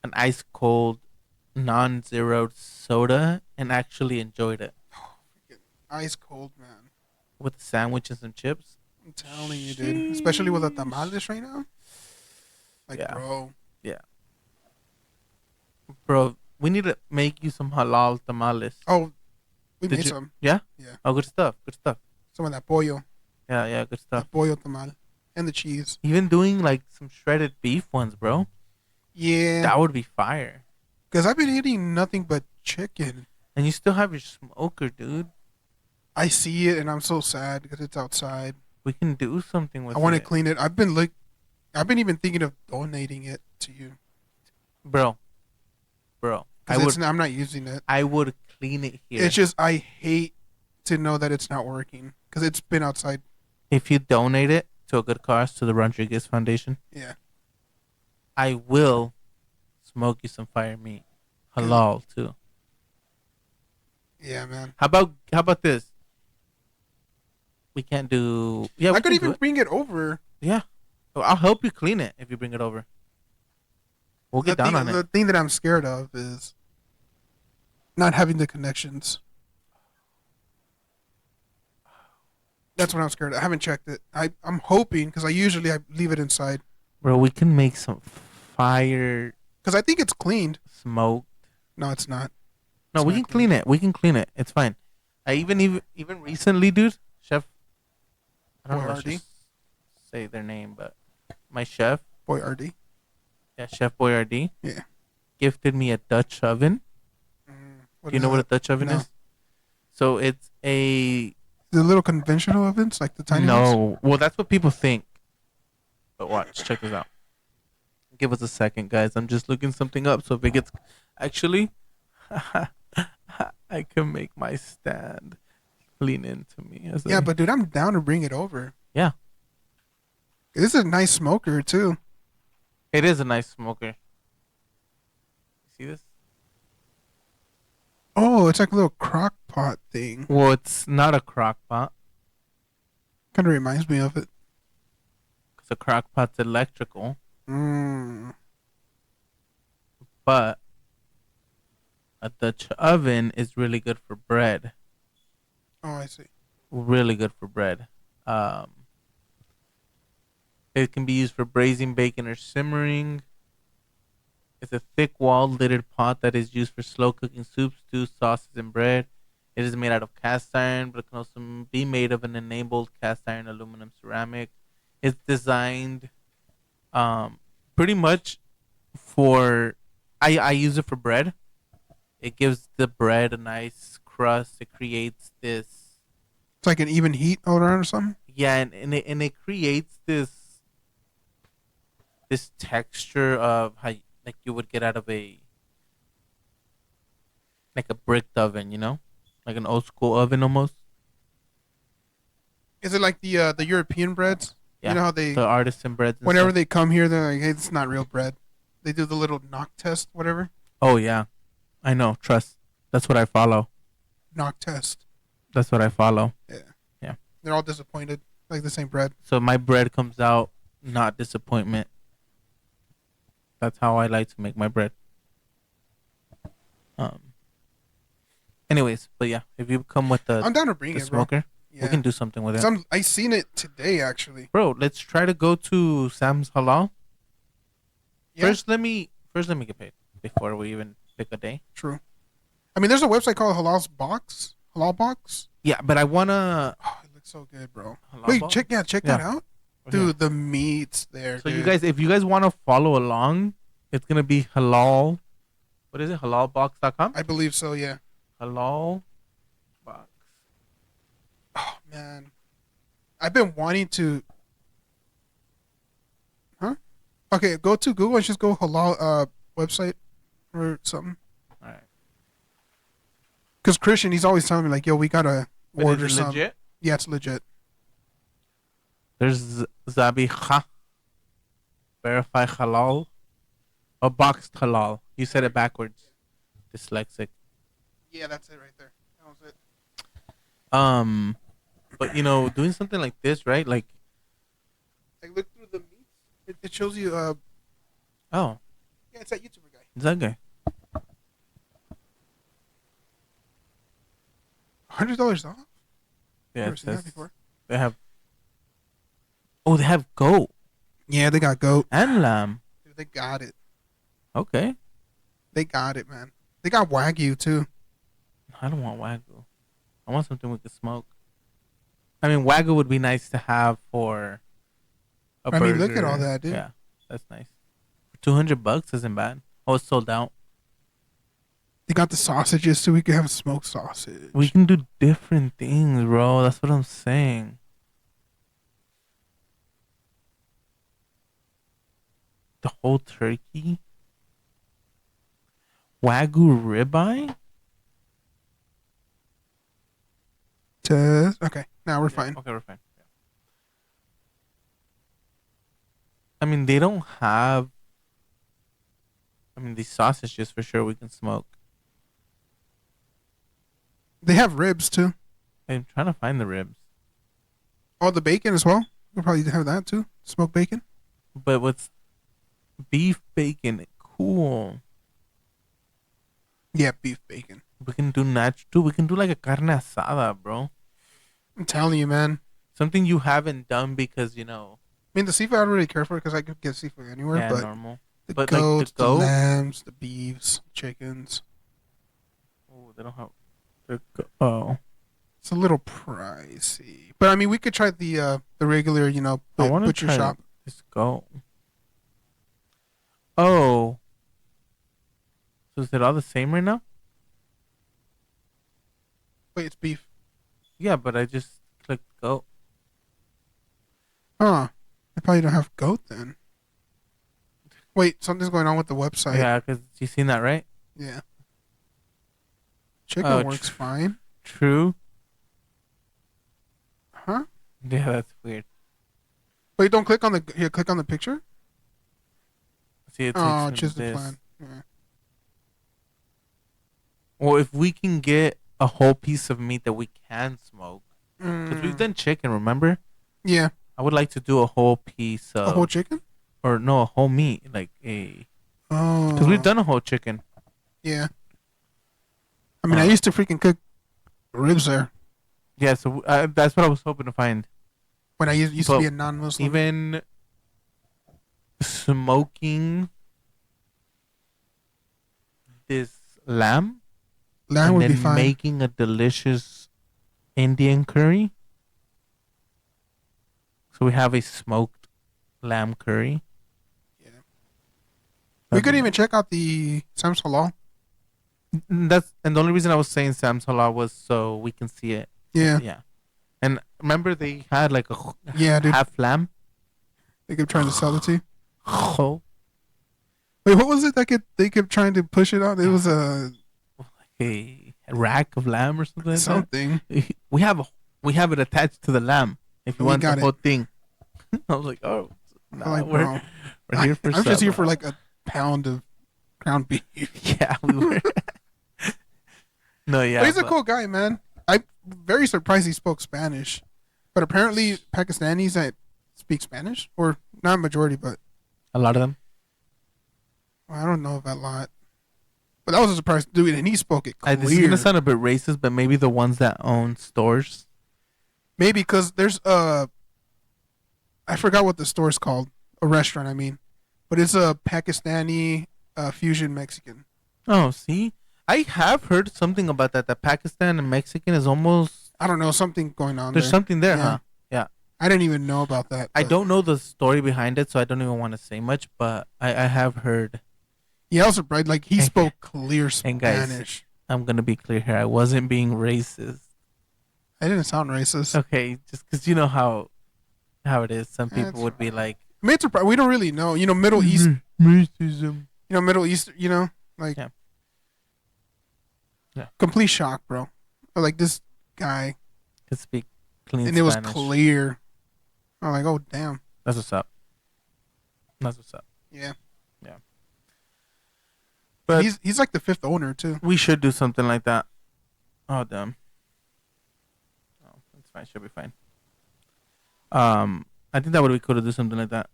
an ice cold, non-zero soda and actually enjoyed it Freaking ice cold, man. with a sandwich and some chips. I'm telling you, dude. Especially with the tamales right now. Like, Yeah, bro. yeah, bro. We need to make you some halal tamales. Oh, we Did made you? some. Yeah. Yeah. Oh, good stuff. Good stuff. Some of that pollo. Yeah, yeah, good stuff. That pollo tamal. And the cheese. Even doing like some shredded beef ones, bro. Yeah. That would be fire. Because I've been eating nothing but chicken. And you still have your smoker, dude. I see it and I'm so sad because it's outside. We can do something with I want to it, clean it. I've been even thinking of donating it to you. bro. Bro, Because I'm not using it. I would clean it here. It's just, I hate to know that it's not working. Because it's been outside. If you donate it to a good cause to the Rodriguez Foundation, Yeah. I will smoke you some fire meat, halal too. Yeah, man. How about this? We can't do. Yeah, we I could can do even it. bring it over. Yeah, well, I'll help you clean it if you bring it over. We'll get down on The it. thing that I'm scared of is not having the connections. That's what I'm scared of. I haven't checked it. I'm hoping because I leave it inside Bro, we can make some fire because I think it's cleaned. smoke. No, it's not. No, It's we not can clean it. We can clean it. It's fine. I even recently, dude, chef. I don't know. Let's Boyardee? just say their name, but my chef, Boy, RD. yeah, Chef Boyardee, Yeah. gifted me a Dutch oven. What Do you is know what a that? Dutch oven No. is? So it's a The little conventional ovens, like the tiny ones. no. Well, that's what people think. But watch, check this out. Give us a second, guys. I'm just looking something up. So if it gets, actually, I can make my stand lean into me. As Yeah, I, but dude, I'm down to bring it over. yeah, This is a nice smoker too. it is a nice smoker. See this? Oh, it's like a little crock pot thing. Well, it's not a crock pot Kind of reminds me of it. because a crock pot's electrical, Mm. but a Dutch oven is really good for bread. Oh, I see. Really good for bread. It can be used for braising bacon or simmering. It's a thick walled lidded pot that is used for slow cooking soups, stews, sauces, and bread. It is made out of cast iron, but it can also be made of an enabled cast iron aluminum ceramic. It's designed um pretty much for I use it for bread. It gives the bread a nice crust. It creates this It's like an even heat all around or something. yeah, and it creates this texture of how like you would get out of a like a bricked oven, like an old school oven almost. Is it like the European breads? You Yeah, know how they the artisan breads and whenever stuff. they come here, they're like, "Hey, it's not real bread." They do the little knock test, whatever Oh yeah, I know. Trust. That's what I follow. knock test. That's what I follow. Yeah, Yeah. they're all disappointed. Like the same bread. So my bread comes out not disappointment. That's how I like to make my bread. Um. Anyways, but yeah, if you come with I'm down to bring the it, bro. smoker, we Yeah, can do something with cause it, I seen it today actually. bro. Let's try to go to Sam's Halal. Yeah, First let me get paid before we even pick a day. true. I mean, there's a website called Halal's Box. Halal Box. Yeah, but I wanna Oh, it looks so good, bro. halal Wait, box. check that Yeah, out, yeah. dude. The meats there, So you dude. guys, if you guys want to follow along, it's gonna be halal. What is it? Halalbox.com. I believe so. Yeah. Halal box. Oh man, I've been wanting to. Huh? Okay, go to Google and just go halal website or something. All right. Because Christian, he's always telling me like, "Yo, we gotta But is order it some." legit? Yeah, it's legit. There's Zabiha, verify halal, or boxed halal. You said it backwards. Dyslexic. Yeah, that's it right there. That was it. Um, but doing something like this, right? Like, Like, look through the meats. It shows you. oh, Yeah, it's that YouTuber guy. is that guy? $100 off. Yeah, Never it seen that says before. they have. Oh, they have goat Yeah, they got goat. and lamb. Dude, they got it. Okay, They got it, man. They got wagyu too. I don't want wagyu. I want something we could smoke. I mean, wagyu would be nice to have for a I mean, burger. look at all that, dude. Yeah, that's nice. $200 isn't bad. Oh, it's sold out. They got the sausages too. We could have smoked sausage. We can do different things, bro. That's what I'm saying. The whole turkey, wagyu ribeye. Okay, now we're Yeah. fine. Okay, we're fine. Yeah. I mean, they don't have. I mean, these sausages for sure we can smoke. They have ribs too. I'm trying to find the ribs, Oh, the bacon as well. We'll probably have that too. Smoked bacon. but what's beef bacon? Cool. Yeah, beef bacon. We can do natural. We can do like a carne asada, bro. I'm telling you, man. Something you haven't done because I mean, the seafood I don't really care for because I could get seafood anywhere. yeah, But normal. the But like the goats, the goat, lambs, the beefs, chickens. oh, they don't have oh. It's a little pricey. But I mean, we could try the regular, I want to butcher try shop. this goat. Oh, so is it all the same right now? Wait, it's beef. Yeah, but I just clicked goat. Huh. They probably don't have goat then. Wait, something's going on with the website. Yeah, because you seen that, right? Yeah. Chicken Oh, works fine. True. Huh? Yeah, that's weird. Wait, don't click on the here. Click on the picture. See, it takes Oh, me to choose the this. plan. Yeah. Well, if we can get a whole piece of meat that we can smoke, because we've done chicken, remember? Yeah, I would like to do a whole piece a of, whole chicken. or no, a whole meat, like Oh, because we've done a whole chicken. Yeah. I mean, I Uh, used to freaking cook ribs there Yeah, so that's what I was hoping to find. when I used to But be a non-Muslim. even smoking this lamb Lamb and would be then fine. making a delicious Indian curry. So we have a smoked lamb curry. Yeah. We That'd be could even nice. check out the Sam's Halal. That's and the only reason I was saying Sam's Halal was so we can see it. Yeah. Yeah. And remember they had like a Yeah, dude. half lamb. They kept trying to sell it to you. Oh, Wait, what was it that they kept trying to push it on? It was a rack of lamb or something like that. something. We have we have it attached to the lamb. If you We want the got whole it. thing, I was like, oh, I'm nah, like, bro, we're here for I'm just some. here for like a pound of ground beef. Yeah, we were. No, But yeah, he's a but cool guy, man. I'm very surprised he spoke Spanish. But apparently Pakistanis that speak Spanish, or not majority, but a lot of them. I don't know about a lot. But that was a surprise, dude. And he spoke it This is gonna clear. sound a bit racist, but maybe the ones that own stores. Maybe because there's I forgot what the store's called, a restaurant, I mean, but it's a Pakistani fusion Mexican. Oh, see, I have heard something about that. That Pakistan and Mexican is almost I don't know, something going on there's there. something there, Yeah, huh? Yeah. I didn't even know about that. I But don't know the story behind it, so I don't even want to say much. But I have heard. yeah, I was surprised. Like he And, spoke clear and guys, Spanish. I'm gonna be clear here. I wasn't being racist. I didn't sound racist. Okay, just because you know how it is. Some people That's would be like I mean, it's surprised. We don't really know. You know, Middle East. racism. You know, Middle East. You know, like Yeah. Yeah. complete shock, bro. Like this guy, Could speak clean and it was Spanish. clear. I'm like, oh damn. That's what's up. That's what's up. Yeah. Yeah. And But he's like the fifth owner too. we should do something like that. Oh damn. Oh, that's fine. Should be fine. I think that would be cool to do something like that.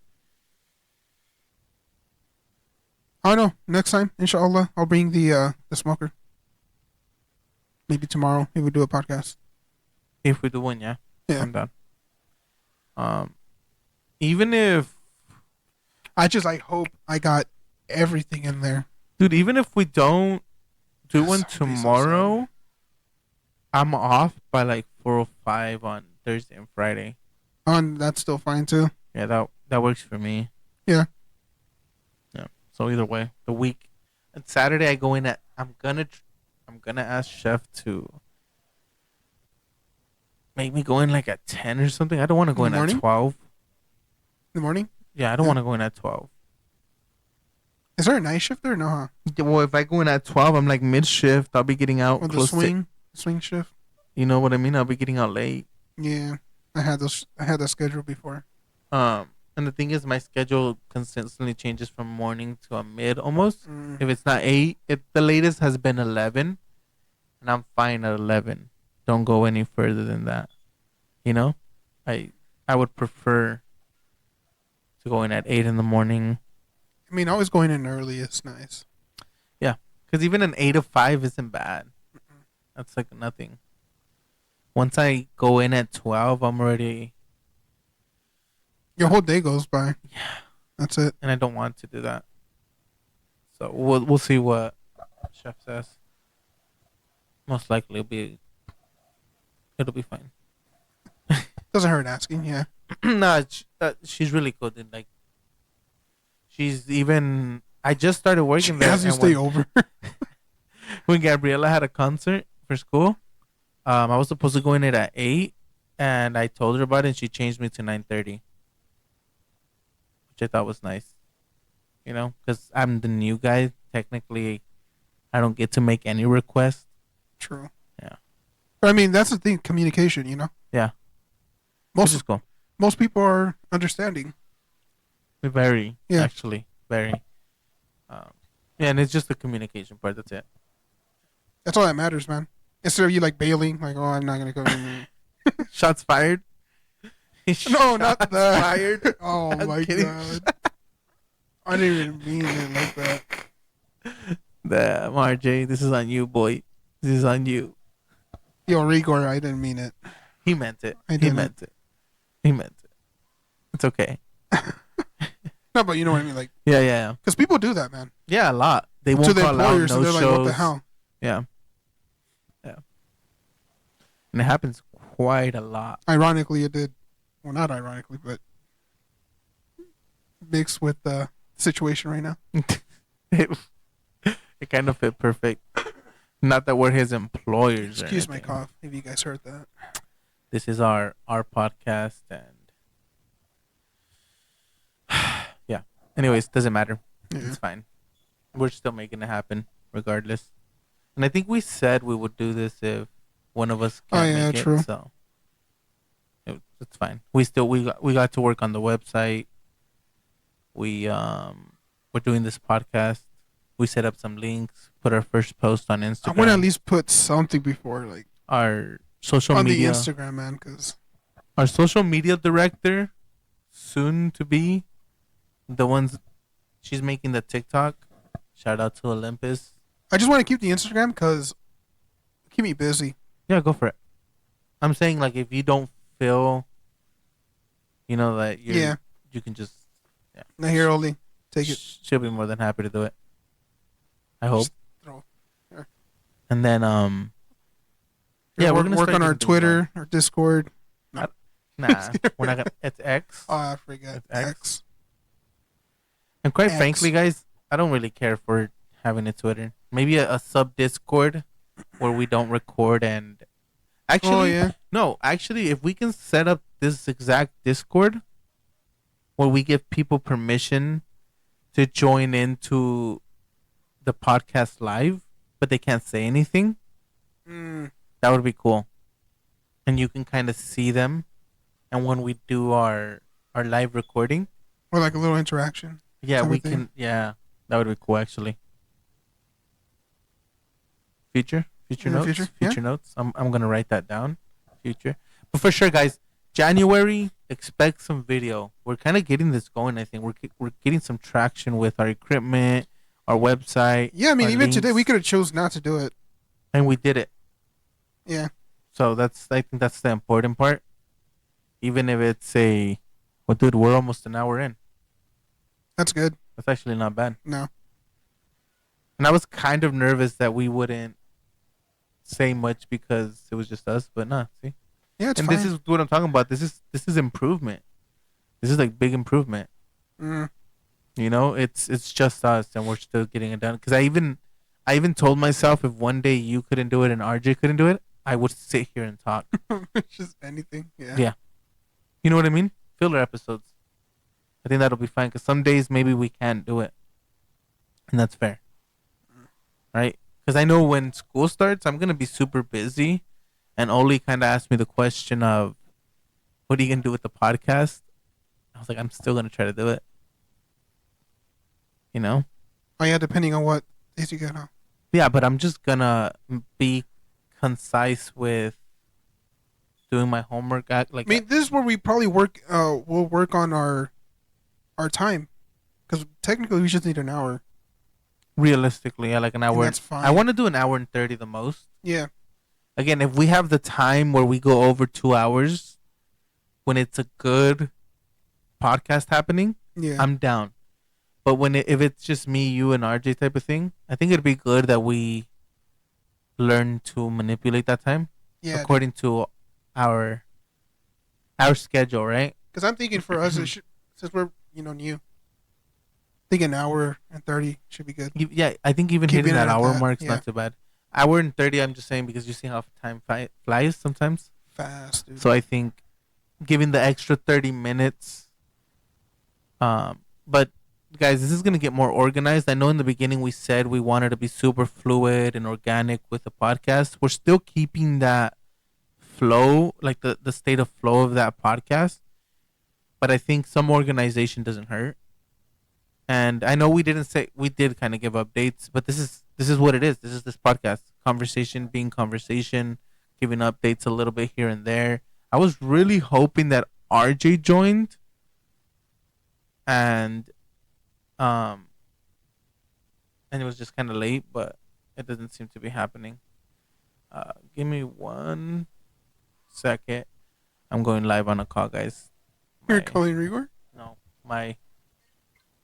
I know. Next time, inshallah, I'll bring the smoker. Maybe tomorrow, maybe we'll do a podcast. If we do one, yeah. Yeah. I'm down. Um, even if, I hope I got everything in there. dude, even if we don't do one That would be so tomorrow, I'm off by like 4:05 on Thursday and Friday. On that's still fine too. Yeah, that works for me. Yeah. Yeah. So either way, the week and Saturday I go in at I'm gonna ask chef to make me go in like at 10 or something. I don't want to go In in the at morning? 12. In the morning. Yeah, I don't Yeah. want to go in at 12. Is there a night shift there? No, huh? Yeah, well, if I go in at 12, I'm like mid shift. I'll be getting out Or the close to, swing shift. you know what I mean? I'll be getting out late. Yeah, I had those. I had that schedule before. And the thing is, my schedule consistently changes from morning to a mid almost. Mm. If it's not 8, the latest has been 11, and I'm fine at 11. Don't go any further than that. You know, I would prefer to go in at 8 in the morning. I mean, always going in early is nice. Yeah, because even an 8 to 5 isn't bad. That's like nothing. Once I go in at 12, I'm already, Your whole day goes by. yeah, That's it. and I don't want to do that. So we'll see what chef says. Most likely it'll be fine. Doesn't hurt asking. Yeah. Nah, she's really good. And like, she's even. I just started working there. As you and stay over. when Gabriella had a concert for school, I was supposed to go in it at 8, and I told her about it, and she changed me to 9:30, which I thought was nice. You know, because I'm the new guy. Technically, I don't get to make any requests. True. Yeah. But I mean, that's the thing. Communication. You know. Yeah. Which is Most cool. most people are understanding. Very, Yeah. actually, very. Yeah, and it's just the communication part. That's it. That's all that matters, man. Instead of you like bailing, like, oh, I'm not gonna go. Shots fired. No, not Shots that. Fired. Oh I'm my kidding. god. I didn't even mean it like that. Damn, RJ, this is on you, boy. This is on you. Yo, Rigor, I didn't mean it. He meant it. I He didn't. meant it. He meant it. It's okay. No, but you know what I mean, like, Yeah, yeah, yeah. because people do that, man. Yeah, a lot. they to won't the call out employers, and no they're like, "What the shows. hell?" Yeah, yeah, and it happens quite a lot. Ironically, it did. Well, not ironically, but mixed with the situation right now. it, it kind of fit perfect. Not that we're his employers or Excuse my anything. cough. If you guys heard that. This is our podcast, and yeah. Anyways, doesn't matter. Yeah. It's fine. We're still making it happen, regardless. And I think we said we would do this if one of us Oh can't yeah, make it, true. so it's fine. We got to work on the website. We're doing this podcast. We set up some links, put our first post on I want to at Instagram, least put something before, like our social on the media, Instagram, man, because our social media director, soon to be the ones she's making the TikTok. Shout out to Olympus. I just want to keep the Instagram because keep me busy. Yeah, go for it. I'm saying like if you don't feel, that Yeah. you can just yeah. Not here only. Take it. She'll be more than happy to do it. I hope. Just throw. Here. And then yeah, we're gonna work start on our getting things going. Twitter, our Discord. No. Nah, we're not gonna. It's X. Oh, I forget. It's X. X. And quite X. frankly, guys, I don't really care for having a Twitter. Maybe a sub Discord where we don't record and Oh actually yeah. no, actually, if we can set up this exact Discord where we give people permission to join into the podcast live, but they can't say anything, Mm. that would be cool. And you can kind of see them. And when we do our live recording, Or like a little interaction. yeah, type we of thing. can. Yeah, that would be cool actually. Future In the notes, future, yeah. future notes. I'm gonna write that down. Future, but for sure, guys. January, expect some video. We're kind of getting this going. I think we're getting some traction with our equipment, our website. Yeah, I mean, our even today we links, could have chose not to do it. and we did it. Yeah. So I think that's the important part. Even if it's well, dude, we're almost an hour in. That's good. That's actually not bad. No. And I was kind of nervous that we wouldn't say much because it was just us, but nah, see. Yeah, it's And fine. this is what I'm talking about. This is improvement. This is like big improvement. Mm. It's just us, and we're still getting it done. Because I even told myself if one day you couldn't do it and RJ couldn't do it, I would sit here and talk. Just anything. Yeah. Yeah. You know what I mean? Filler episodes. I think that'll be fine. Because some days maybe we can't do it, and that's fair, right? Because I know when school starts, I'm gonna be super busy, and Oli kind of asked me the question of, "What are you gonna do with the podcast?" I was like, "I'm still gonna try to do it." You know? Oh yeah, depending on what days you get on. Yeah, but I'm just gonna be concise with doing my homework. I mean, this is where we probably work. We'll work on our time, because technically we just need an hour. realistically, yeah, like an And hour. that's fine. I want to do an hour and 30 the most. Yeah. Again, if we have the time where we go over 2 hours, when it's a good podcast happening, Yeah. I'm down. But if it's just me, you, and RJ type of thing, I think it'd be good that we learn to manipulate that time Yeah. according to our our schedule, right? Because I'm thinking for us, it should, since we're new, I think an hour and 30 should be good. Yeah, I think even Keeping hitting it that at hour that, mark's yeah. not too bad. Hour and 30, I'm just saying because you see how time flies sometimes. Fast, dude. So I think giving the extra 30 minutes. But guys, this is gonna get more organized. I know in the beginning we said we wanted to be super fluid and organic with the podcast. We're still keeping that flow, like the state of flow of that podcast. But I think some organization doesn't hurt. And I know we did kind of give updates, but this is what it is. This is this podcast conversation being conversation, giving updates a little bit here and there. I was really hoping that RJ joined, and um, and it was just kind of late, but it doesn't seem to be happening. Give me 1 second. I'm going live on a call, guys. You're My- calling Rigor? No, my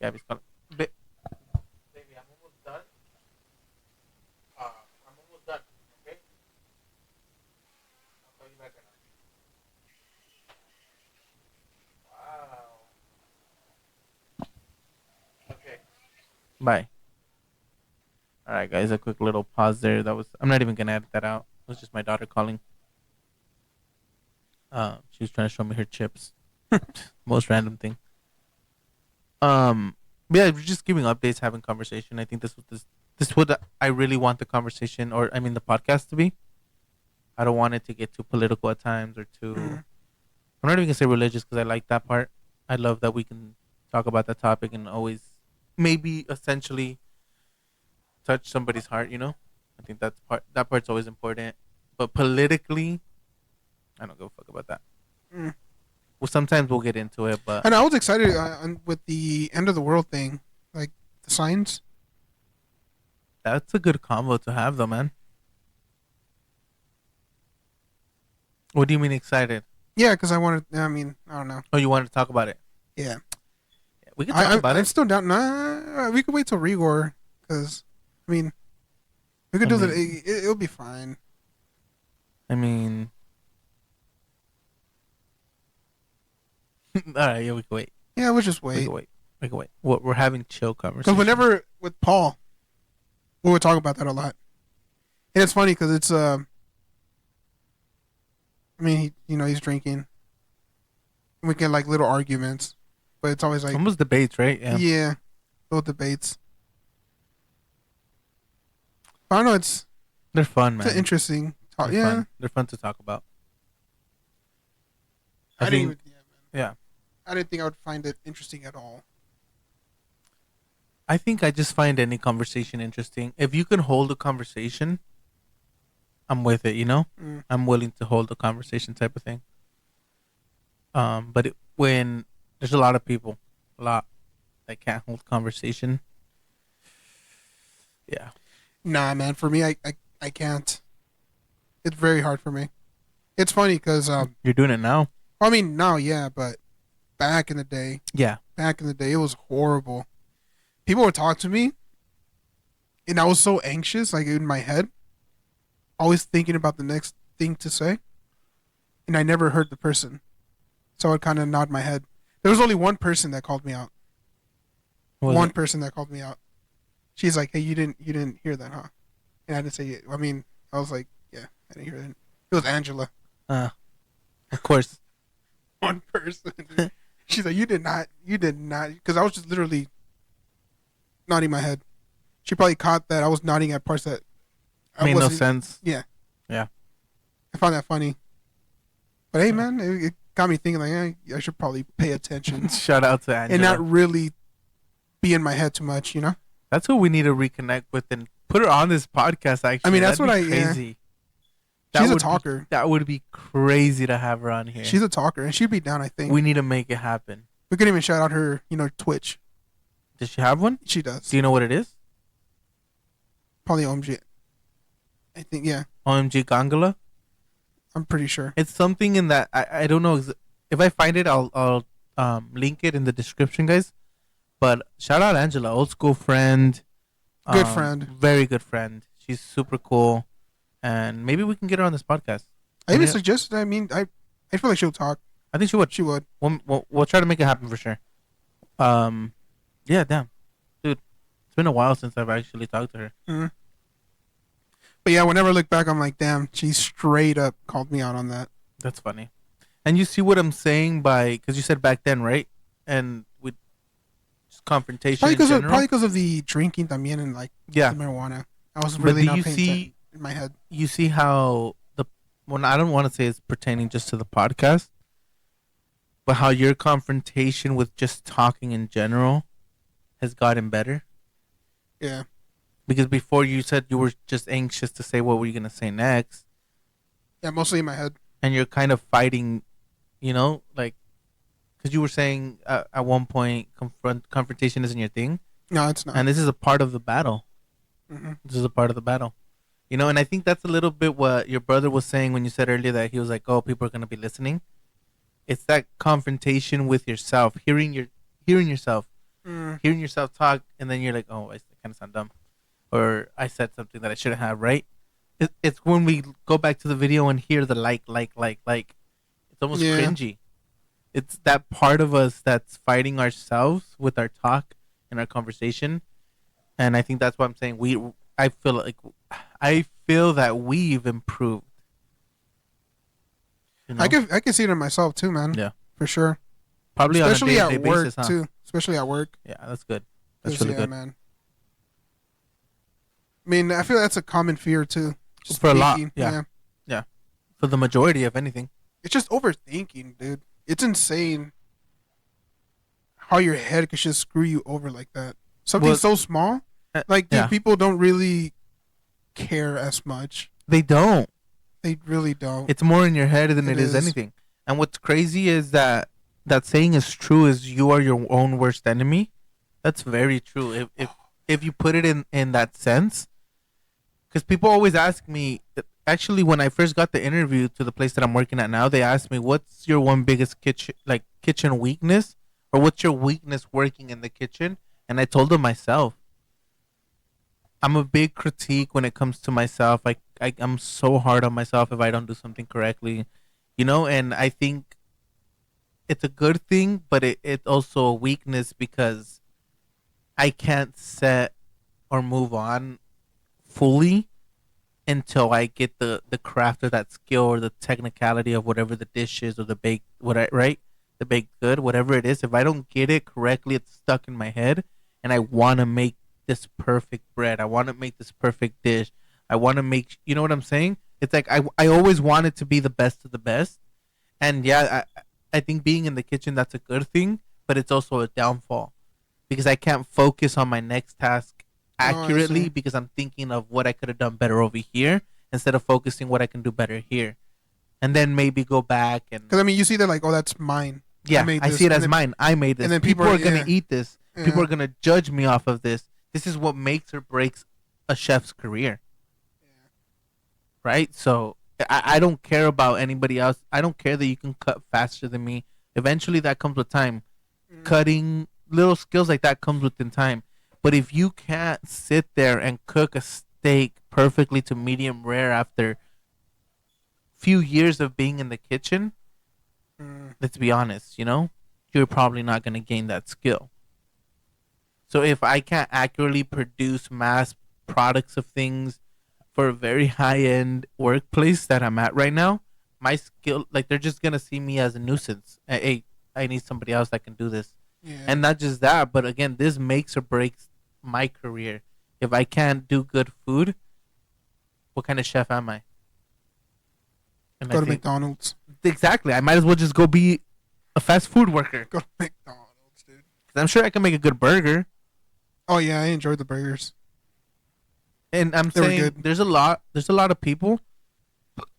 Gabby's calling. Baby, I'm almost done. Bye. All right, guys. A quick little pause there. That was. I'm not even gonna edit that out. It was just my daughter calling. She was trying to show me her chips. Most random thing. Um, yeah, we're just giving updates, having conversation. I think this what I really want the conversation, or I mean the podcast to be. I don't want it to get too political at times or too. Mm. I'm not even gonna say religious because I like that part. I love that we can talk about that topic and always maybe essentially touch somebody's heart. I think that part's always important. But politically, I don't give a fuck about that. Mm. Well, sometimes we'll get into it, but And I was excited with the end of the world thing, like the signs. that's a good combo to have, though, man. What do you mean excited? Yeah, because I wanted. I mean, I don't know. Oh, you wanted to talk about it? Yeah, Yeah, we can talk about I'm it. still down. Nah, we could wait till Rigor because, I mean, we could I do that. mean, It'll be fine. I mean, all right, yeah, we can wait. Yeah, we'll just We can wait. wait. We can wait. We're having chill Because conversation. whenever with Paul, we would talk about that a lot. And it's funny because it's I mean, he's drinking. We get like little arguments, but it's always like, Almost debates, right? Yeah, yeah, little debates. I don't know. they're fun, It's an man. interesting talk. They're Yeah, fun. They're fun to talk about. I I didn't think, even. Yeah, man. yeah, I didn't think I would find it interesting at all. I think I just find any conversation interesting. If you can hold a conversation, I'm with it. Mm. I'm willing to hold a conversation type of thing. But when there's a lot of people, a lot that can't hold conversation, yeah, Nah, man. For me, I can't. It's very hard for me. It's funny because you're doing it now. I mean now, yeah, but back in the day, Yeah, it was horrible. People would talk to me, and I was so anxious, like in my head, always thinking about the next thing to say, and I never heard the person, so I would kind of nod my head. There was only one person that called me out. what was One it? person that called me out. She's like, "Hey, you didn't hear that, huh?" And I didn't say it. I mean, I was like, "Yeah, I didn't hear it." It was Angela. Uh, of course. One person. She's like, you did not," because I was just literally nodding my head. She probably caught that I was nodding at parts that I Made no wasn't. sense. Yeah, Yeah. I found that funny. But hey, Yeah. man, it got me thinking like, I should probably pay attention Shout out to and not Angela. really be in my head too much. That's who we need to reconnect with and put her on this podcast. I Actually, mean, that's that'd what be crazy. That she's a would be talker. that would be crazy to have her on here. She's a talker, and she'd be down. I think We need to make it happen. we could even shout out her, Twitch. Does she have one? She does. Do you know what it is? Probably OMG. I think, yeah, OMG Gangala. I'm pretty sure. It's something in that I don't know if I find it I'll link it in the description, guys. But shout out Angela, old school friend, Good friend. very good friend. She's super cool, and maybe we can get her on this podcast. I even Yeah. suggested. I mean, I feel like she'll talk. I think she would. She would. We'll try to make it happen for sure. Yeah, damn, dude, it's been a while since I've actually talked to her. Mhm. But yeah, whenever I look back, I'm like, damn, she straight up called me out on that. That's funny. And you see what I'm saying by because you said back then, right? And with just confrontation Probably in because general. of the drinking también and like Yeah, the marijuana. I was but really do not you paying see? attention in my head. You see how when I don't want to say it's pertaining just to the podcast, but how your confrontation with just talking in general has gotten better. Yeah. Because before you said you were just anxious to say what were you gonna say next, Yeah, mostly in my head. and you're kind of fighting, like because you were saying at one point confrontation isn't your thing, No, it's not. and this is a part of the battle. Hmm. This is a part of the battle. And I think that's a little bit what your brother was saying when you said earlier that he was like, "Oh, people are gonna be listening." It's that confrontation with yourself, hearing yourself, Mm. hearing yourself talk, and then you're like, "Oh, I kind of sound dumb," or "I said something that I shouldn't have." Right? It's when we go back to the video and hear the like. It's almost Yeah. cringy. It's that part of us that's fighting ourselves with our talk and our conversation, And I think that's why I'm saying we. I feel like I feel that we've improved. You know, I can see it in myself too, man, yeah, for sure. probably on a day Especially to at day work basis, huh? too. Especially at work, Yeah, that's good. That's because really yeah, good man. I mean, I feel that's a common fear too. Just for a lot. thinking, Yeah, yeah. yeah, for the majority of anything. It's just overthinking, dude. It's insane how your head could just screw you over like that. Something Well, so small, uh, like, dude, yeah, people don't really care as much. they don't. They really don't. It's more in your head than It it is is. anything. And what's crazy is that that saying is true. Is you are your own worst enemy. That's very true. If you put it in that sense, because people always ask me. Actually, when I first got the interview to the place that I'm working at now, they asked me, "What's your one biggest kitchen weakness, or what's your weakness working in the kitchen?" And I told them myself. I'm a big critique when it comes to myself. I'm so hard on myself if I don't do something correctly, and I think it's a good thing, but it's also a weakness because I can't set or move on fully until I get the craft or that skill or the technicality of whatever the dish is or the baked right, the baked good, whatever it is. If I don't get it correctly, it's stuck in my head, and I want to make this perfect bread. I want to make this perfect dish. I want to make, you know what I'm saying? It's like I always want it to be the best of the best, and yeah, I think being in the kitchen, that's a good thing, but it's also a downfall because I can't focus on my next task Oh, I see. accurately because I'm thinking of what I could have done better over here instead of focusing what I can do better here. And then maybe go back and Because I mean, you see that like, oh, that's mine. I yeah, made I see this, it as mine. I made and this. then people People are are gonna yeah, eat this. People yeah, are gonna judge me off of this. This is what makes or breaks a chef's career, right? So I don't care about anybody else. I don't care that you can cut faster than me. Eventually, that comes with time. mm, Cutting little skills like that comes within time. But if you can't sit there and cook a steak perfectly to medium rare after few years of being in the kitchen, mm, let's be honest, you're probably not going to gain that skill. So if I can't accurately produce mass products of things for a very high end workplace that I'm at right now, my skill, like, they're just going to see me as a nuisance. Hey, I need somebody else that can do this. yeah. And not just that, but again, this makes or breaks my career. If I can't do good food, what kind of chef am I? And I Go to think McDonald's. exactly, I might as well just go be a fast food worker. Go to McDonald's, dude. 'Cause I'm sure I can make a good burger. Oh yeah, I enjoyed the burgers. And I'm They were saying good. there's a lot of people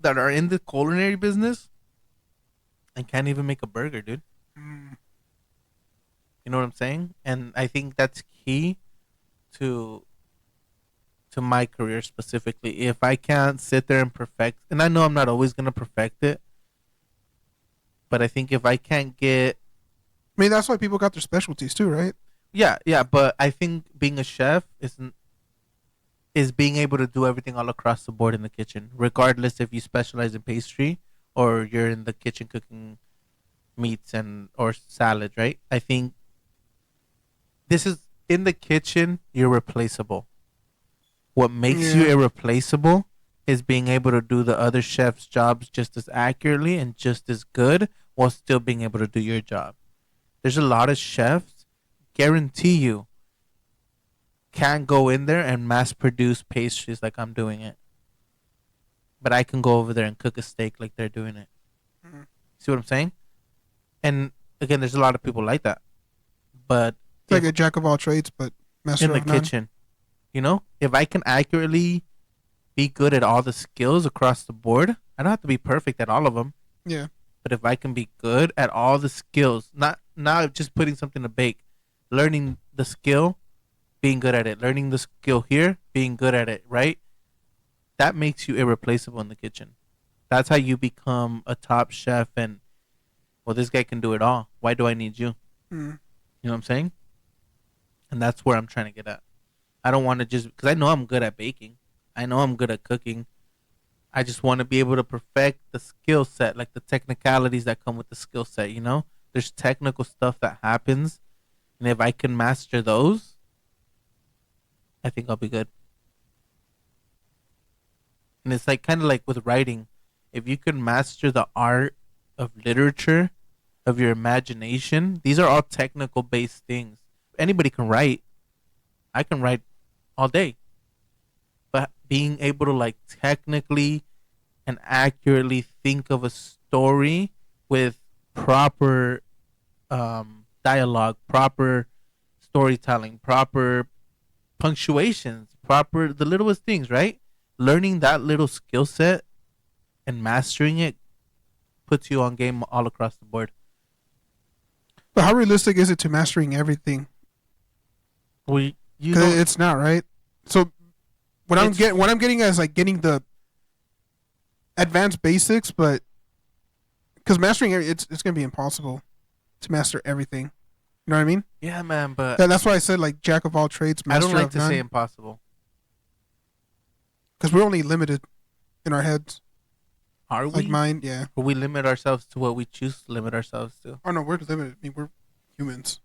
that are in the culinary business and can't even make a burger, dude. Mm, You know what I'm saying? And I think that's key to my career specifically. If I can't sit there and perfect, and I know I'm not always gonna perfect it, but I think if I can't get, I mean, that's why people got their specialties too, right? yeah, yeah, but I think being a chef is being able to do everything all across the board in the kitchen, regardless if you specialize in pastry or you're in the kitchen cooking meats and or salads, right? I think this is in the kitchen, you're replaceable. What makes you Yeah, irreplaceable is being able to do the other chef's jobs just as accurately and just as good while still being able to do your job. There's a lot of chefs, guarantee you, can't go in there and mass produce pastries like I'm doing it. But I can go over there and cook a steak like they're doing it. mm, See what I'm saying? And again, there's a lot of people like that. But it's like if a jack of all trades, but in master the of none. kitchen, if I can accurately be good at all the skills across the board, I don't have to be perfect at all of them. Yeah, But if I can be good at all the skills, not just putting something to bake, learning the skill, being good at it, learning the skill here, being good at it, right? That makes you irreplaceable in the kitchen. That's how you become a top chef. And well, this guy can do it all. Why do I need you? mm, You know what I'm saying? And that's where I'm trying to get at. I don't want to just because I know I'm good at baking. I know I'm good at cooking. I just want to be able to perfect the skill set, like the technicalities that come with the skill set. There's technical stuff that happens, and if I can master those, I think I'll be good. And it's like kind of like with writing. If you can master the art of literature, of your imagination, these are all technical based things. Anybody can write. I can write all day. But being able to like technically and accurately think of a story with proper dialogue, proper storytelling, proper punctuations, proper the littlest things, right? Learning that little skill set and mastering it puts you on game all across the board. But how realistic is it to mastering everything? We you Because don't it's not, right? So it's what I'm getting at is like getting the advanced basics, but because mastering it's gonna be impossible to master everything. You know what I mean? yeah, man, but That's why I said like jack of all trades, I don't master like of to say none. impossible. Because we're only limited in our heads. Are Like we? mine, yeah. Or we limit ourselves to what we choose to limit ourselves to? Oh no, we're limited. I mean, we're humans.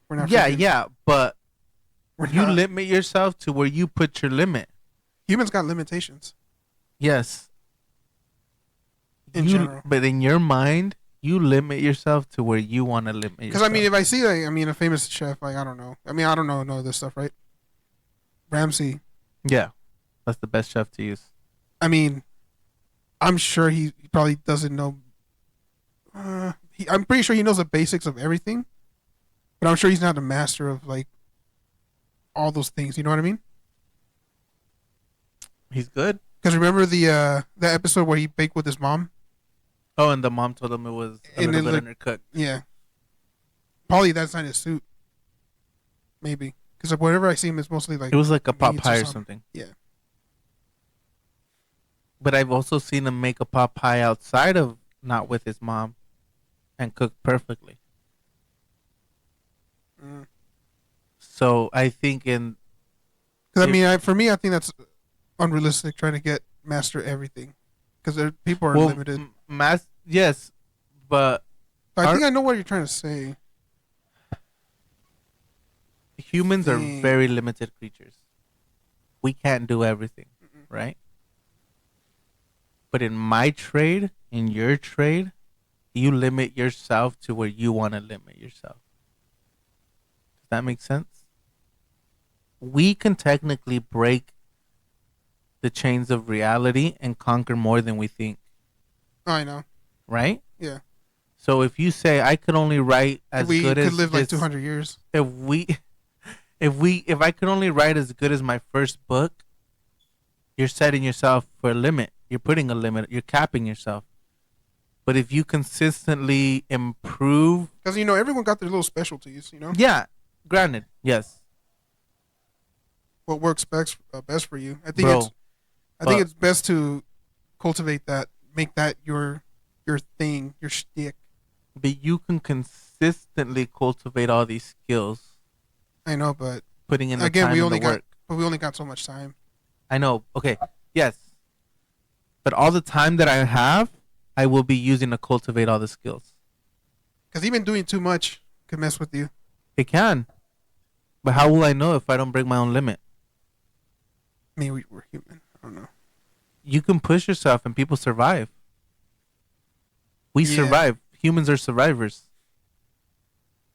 We're not Yeah, freaking. yeah, but We're you not. limit yourself to where you put your limit. Humans got limitations Yes, in you. general. But in your mind, you limit yourself to where you want to limit Because I mean, yourself. if I see like, I mean, a famous chef, like I don't know. I mean, I don't know this stuff, right? Ramsey. Yeah, that's the best chef to use. I mean, I'm sure he probably doesn't know. I'm pretty sure he knows the basics of everything, but I'm sure he's not a master of like all those things. You know what I mean? He's good. Because remember the episode where he baked with his mom, Oh, and the mom told him it was a and little then bit like undercooked. yeah, probably that's not his suit. Maybe because whatever I see him is mostly like It was like a pot meats pie or something. something. Yeah. But I've also seen him make a pot pie outside of not with his mom and cook perfectly. Mm. So I think in Because I if mean, for me, I think that's unrealistic trying to get master everything. Because people are well, limited. mass yes, but But I our think I know what you're trying to say. humans are Think. very limited creatures. We can't do everything, Mm-mm. right? But in my trade, in your trade, you limit yourself to where you want to limit yourself. Does that make sense? We can technically break the chains of reality and conquer more than we think, Oh, I know. right? Yeah. So if you say I could only write as We good could as live like this, 200 years. if we, if I could only write as good as my first book, you're setting yourself for a limit. You're putting a limit. You're capping yourself. But if you consistently improve, Because, everyone got their little specialties. yeah, granted, yes, What works best for you. bro, I think but it's best to cultivate that, make that your thing, your shtick. you can consistently cultivate all these skills, I know, but putting in the again, time and the work. we only got so much time. I know. Okay, yes, but all the time that I have, I will be using to cultivate all the skills. Because even doing too much could mess with you. It can, but how will I know if I don't break my own limit? I mean, we're human. I don't know. You can push yourself, and people survive. We Yeah. survive. Humans are survivors.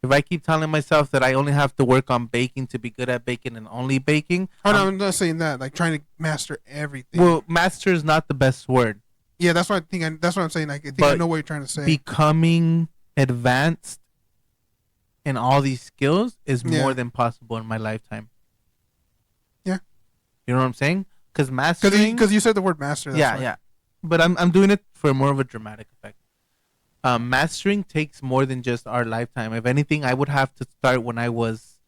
If I keep telling myself that I only have to work on baking to be good at baking and only baking, Oh no, I'm not saying that. Like trying to master everything. well, master is not the best word. Yeah, that's what I think. That's what I'm saying. Like, I think I But know what you're trying to say. becoming advanced in all these skills is more Yeah. than possible in my lifetime. Yeah. You know what I'm saying? Because mastering, Because you said the word master. That's yeah, why. yeah. But I'm doing it for more of a dramatic effect. Mastering takes more than just our lifetime. If anything, I would have to start when I was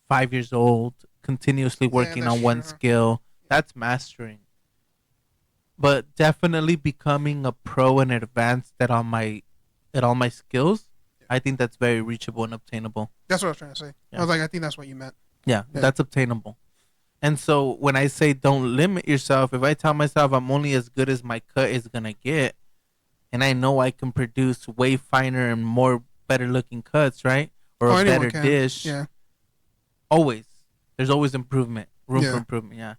5 years old, continuously working that's on one true. skill. That's mastering. But definitely becoming a pro and advanced at all my skills, I think that's very reachable and obtainable. That's what I was trying to say. I Yeah. was like, I think that's what you meant. Yeah, Yeah. that's obtainable. And so when I say don't limit yourself, if I tell myself I'm only as good as my cut is gonna get, and I know I can produce way finer and more better looking cuts, right? Or Oh, a anyone better can. dish, Yeah. always. There's always improvement. room for Yeah. improvement. Yeah,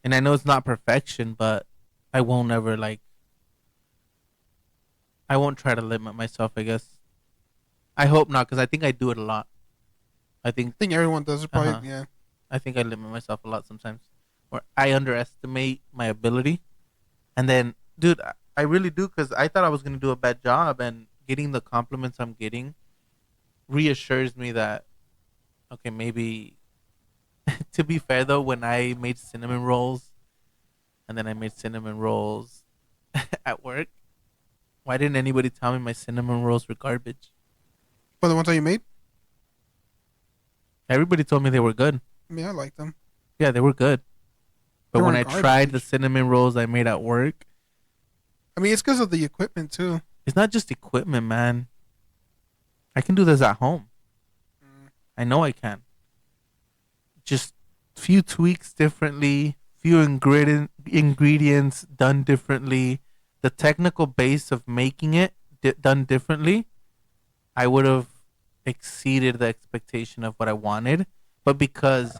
and I know it's not perfection, but I won't ever like. I won't try to limit myself. I guess I hope not, because I think I do it a lot. I think. I think everyone does it Uh probably. huh. Yeah. I think I limit myself a lot sometimes, or I underestimate my ability. And then, dude, I really do, because I thought I was gonna do a bad job, and getting the compliments I'm getting reassures me that okay, maybe. To be fair though, when I made cinnamon rolls, and then I made cinnamon rolls at work, why didn't anybody tell me my cinnamon rolls were garbage? But the ones that you made, Everybody told me they were good. I mean, I like them. Yeah, they were good. They But when weren't I tried the garbage. cinnamon rolls I made at work, I mean, it's because of the equipment too. it's not just equipment, man. I can do this at home. Mm. I know I can. Just few tweaks differently, few ingredients done differently. The technical base of making it done differently, I would have exceeded the expectation of what I wanted. But because,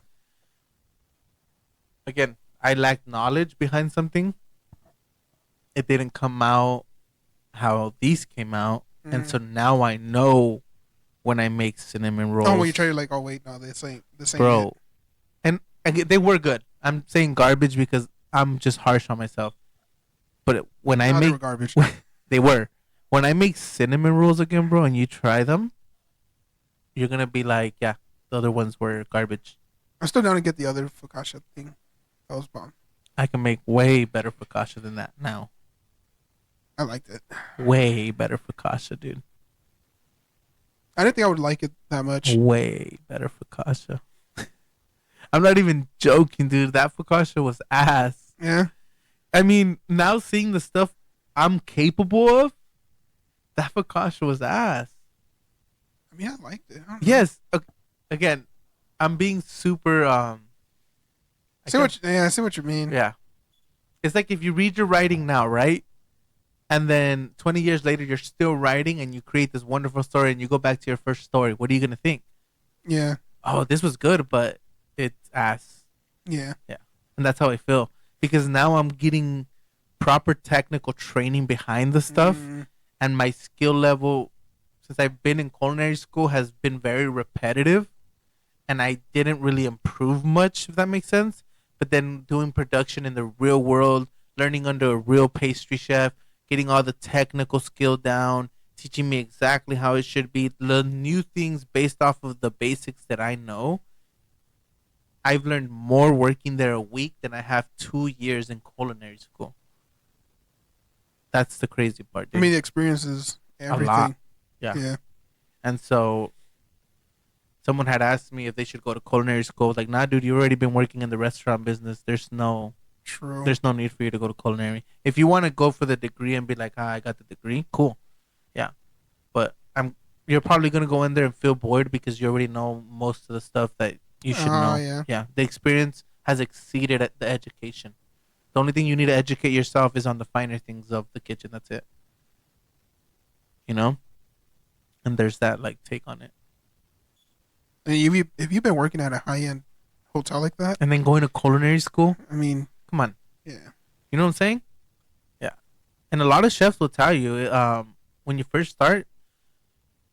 again, I lacked knowledge behind something, it didn't come out how these came out. And Mm. so now I know when I make cinnamon Oh, when you try rolls, to like, oh wait, no, this ain't it. bro. And again, they were good. I'm saying garbage because I'm just harsh on myself. But when I No, they were make, garbage. they were. When I make cinnamon rolls again, bro, and you try them, you're gonna be like, yeah, the other ones were garbage. I'm still down to get the other focaccia thing. That was bomb. I can make way better focaccia than that now. I liked it. Way better focaccia, dude. I didn't think I would like it that much. Way better focaccia. I'm not even joking, dude. That focaccia was ass. Yeah. I mean, now seeing the stuff I'm capable of, that focaccia was ass. I mean, I liked it. I don't know. Yes. Again, I'm being super. I See can't. what? Yeah, I see what you mean. Yeah. It's like if you read your writing now, right? And then 20 years later, you're still writing, and you create this wonderful story, and you go back to your first story. What are you gonna think? Yeah. Oh, this was good, but it's ass. Yeah. Yeah. And that's how I feel, because now I'm getting proper technical training behind the stuff, Mm, and my skill level since I've been in culinary school has been very repetitive, and I didn't really improve much, if that makes sense. But then doing production in the real world, learning under a real pastry chef, getting all the technical skill down, teaching me exactly how it should be, the new things based off of the basics that I know. I've learned more working there a week than I have 2 years in culinary school. That's the crazy part, I dude. mean, the experience is A lot. everything. Yeah. Yeah. And so someone had asked me if they should go to culinary school. Like, nah, dude, you've already been working in the restaurant business. True. There's no need for you to go to culinary. If you want to go for the degree and be like, ah, I got the degree, cool. Yeah. But you're probably gonna go in there and feel bored because you already know most of the stuff that you should Oh know. yeah. Yeah. The experience has exceeded at the education. The only thing you need to educate yourself is on the finer things of the kitchen. That's it. You know? And there's that like take on it. And if you've been working at a high end hotel like that, And then going to culinary school, I mean, come on. yeah. You know what I'm saying? Yeah. And a lot of chefs will tell you, when you first start,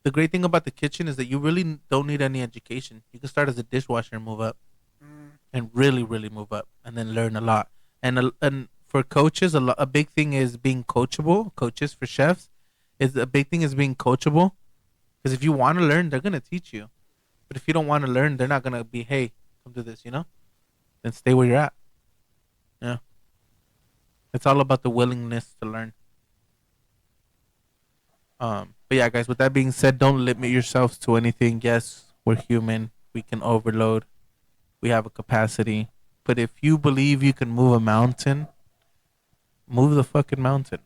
the great thing about the kitchen is that you really don't need any education. You can start as a dishwasher and move up, Mm, and really, really move up, and then learn a lot. And for coaches, a big thing is being coachable. Coaches for chefs is a big thing is being coachable, because if you want to learn, they're gonna teach you. But if you don't want to learn, they're not gonna be, hey, come do this, Then stay where you're at. Yeah. It's all about the willingness to learn. But yeah, guys. With that being said, don't limit yourselves to anything. Yes, we're human. We can overload. We have a capacity. But if you believe you can move a mountain, move the fucking mountain.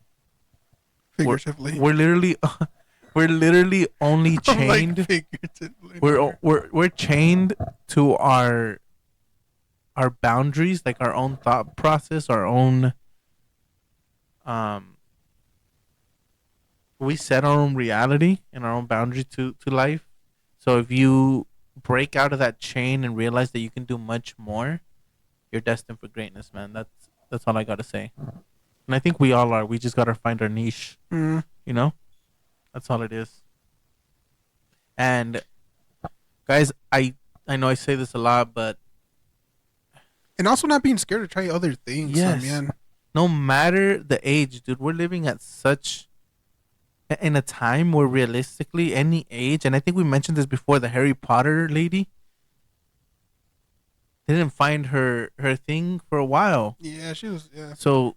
We're figuratively. we're literally we're literally only I'm like chained. figuratively. We're chained to our boundaries, like our own thought process, our own um. We set our own reality and our own boundary to life. So if you break out of that chain and realize that you can do much more, you're destined for greatness, man. That's all I gotta say. And I think we all are. We just gotta find our niche. Mm. You know, that's all it is. And guys, I know I say this a lot, but And also not being scared to try other things, yes, también. no matter the age, dude, we're living at such in a time where realistically any age, and I think we mentioned this before, the Harry Potter lady didn't find her thing for a while. Yeah, she was. Yeah, So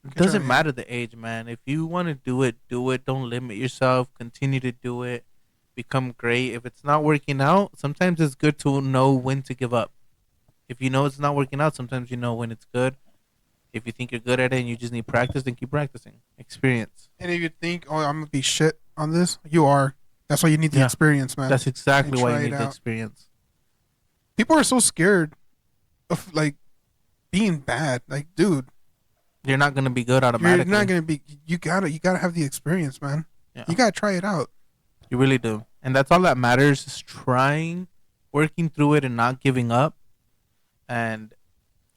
it catch her. doesn't Yeah, matter the age, man. If you want to do it, do it. Don't limit yourself. Continue to do it. Become great. If it's not working out, sometimes it's good to know when to give up. If you know it's not working out, sometimes you know when it's good. If you think you're good at it and you just need practice, then keep practicing. Experience. and if you think, oh, I'm gonna be shit on this, you are. That's why you need the Yeah, experience, man. that's And exactly why you try it need the out. experience. People are so scared of like being bad. Like, dude, You're not gonna be good you're not automatically. gonna be. You gotta have the experience, man. Yeah, You gotta try it out. you really do, and that's all that matters. Is trying, working through it, and not giving up. And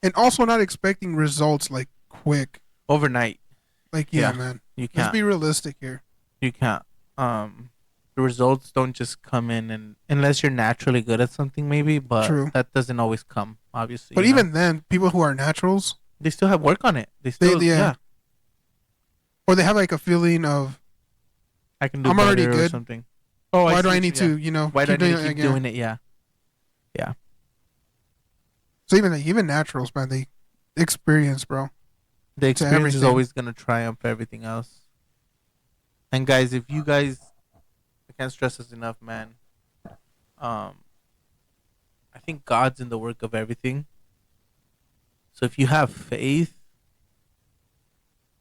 And also not expecting results like quick. overnight, Like, yeah, yeah, man. you Let's can't. be realistic here. You can't. The results don't just come in, and unless you're naturally good at something, maybe, but True. that doesn't always come. Obviously, But even then, people who are naturals, they still have work on it. They they still, yeah, yeah, or they have like a feeling of I can do I'm already better or good. something. Oh, I Why do see I what you, need yeah. to, Why do I keep need doing to it keep again? doing it? Yeah, yeah. So even naturals, man, they experience, bro, The to experience is everything. always gonna triumph everything else. And guys, if you guys, I can't stress this enough, man. Um, I think God's in the work of everything. So if you have faith,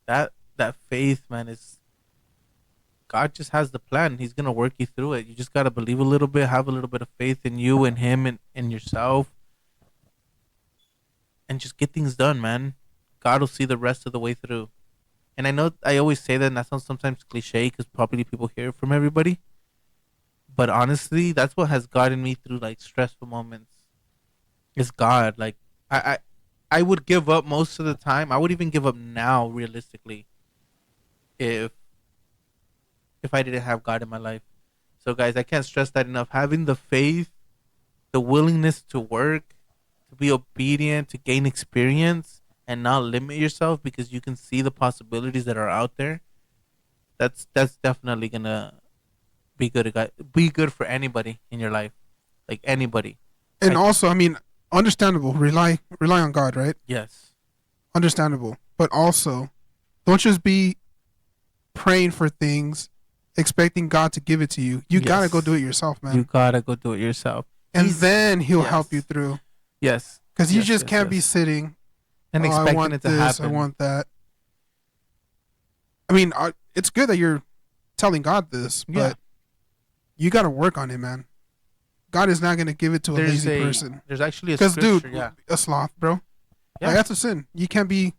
that faith, man, is God just has the plan. He's gonna work you through it. You just gotta believe a little bit, have a little bit of faith in you and Him and yourself, and just get things done, man. God will see the rest of the way through. And I know I always say that, and that sounds sometimes cliche because probably people hear it from everybody. But honestly, that's what has gotten me through like stressful moments. It's God. Like I, I would give up most of the time. I would even give up now, realistically, if I didn't have God in my life. So guys, I can't stress that enough. Having the faith, the willingness to work, to be obedient, to gain experience, and not limit yourself because you can see the possibilities that are out there. That's definitely gonna be good. Be good for anybody in your life, like anybody. And I also, I mean, understandable. Rely on God, right? yes, Understandable. But also, don't just be praying for things, expecting God to give it to you. You gotta go do yes. it yourself, You man. gotta go do it yourself. And He's then He'll help you yes, through. yes, Because you yes, just yes, can't be yes, sitting. and Oh, I expecting want it to this. I happen. want that. I mean, it's good that you're telling God this, Yeah, but you got to work on it, man. God is not going to give it to a lazy person. there's actually a Because, dude, scripture. Yeah, a sloth, bro. Like yeah, that's a sin. You can't be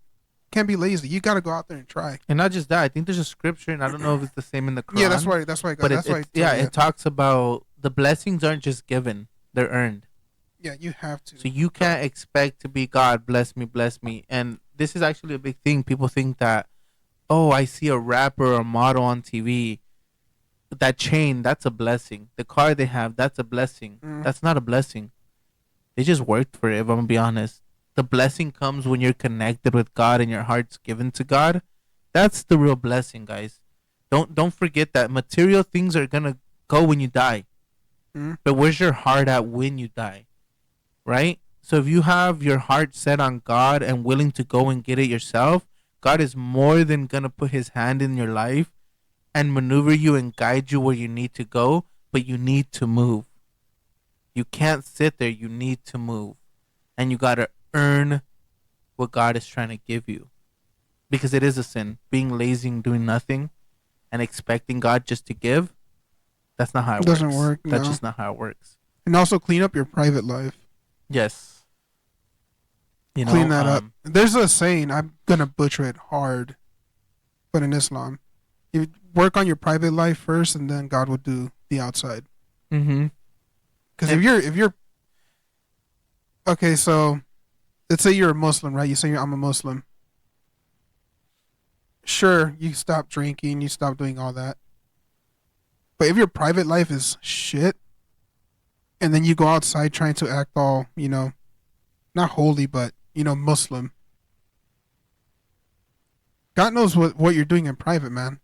lazy. You got to go out there and try. and not just that. I think there's a scripture, and I don't know if it's the same in the Yeah, that's Quran, why. That's why. but That's why. yeah, Yeah, it talks about the blessings aren't just given; they're earned. yeah. You have to. So you can't expect to be God bless me. And this is actually a big thing. People think that, oh, I see a rapper or model on TV. That chain, that's a blessing. The car they have, that's a blessing. Mm. That's not a blessing. They just worked for it, if I'm gonna be honest. The blessing comes when you're connected with God and your heart's given to God. That's the real blessing, guys. Don't forget that material things are gonna go when you die. Mm. But where's your heart at when you die? Right? So if you have your heart set on God and willing to go and get it yourself, God is more than going to put his hand in your life and maneuver you and guide you where you need to go, but you need to move. You can't sit there, you need to move. And you got to earn what God is trying to give you. Because it is a sin. Being lazy and doing nothing and expecting God just to give, that's not how It it doesn't works. work. That's No. just not how it works. And also clean up your private life. Yes. You Clean know, that up. There's a saying. I'm gonna butcher it hard, but in Islam, you work on your private life first, and then God will do the outside. mm-hmm. Because And if you're okay, so let's say you're a Muslim, right? You say I'm a Muslim. Sure, you stop drinking, you stop doing all that. But if your private life is shit, and then you go outside trying to act all, not holy, but Muslim. God knows what you're doing in private, man.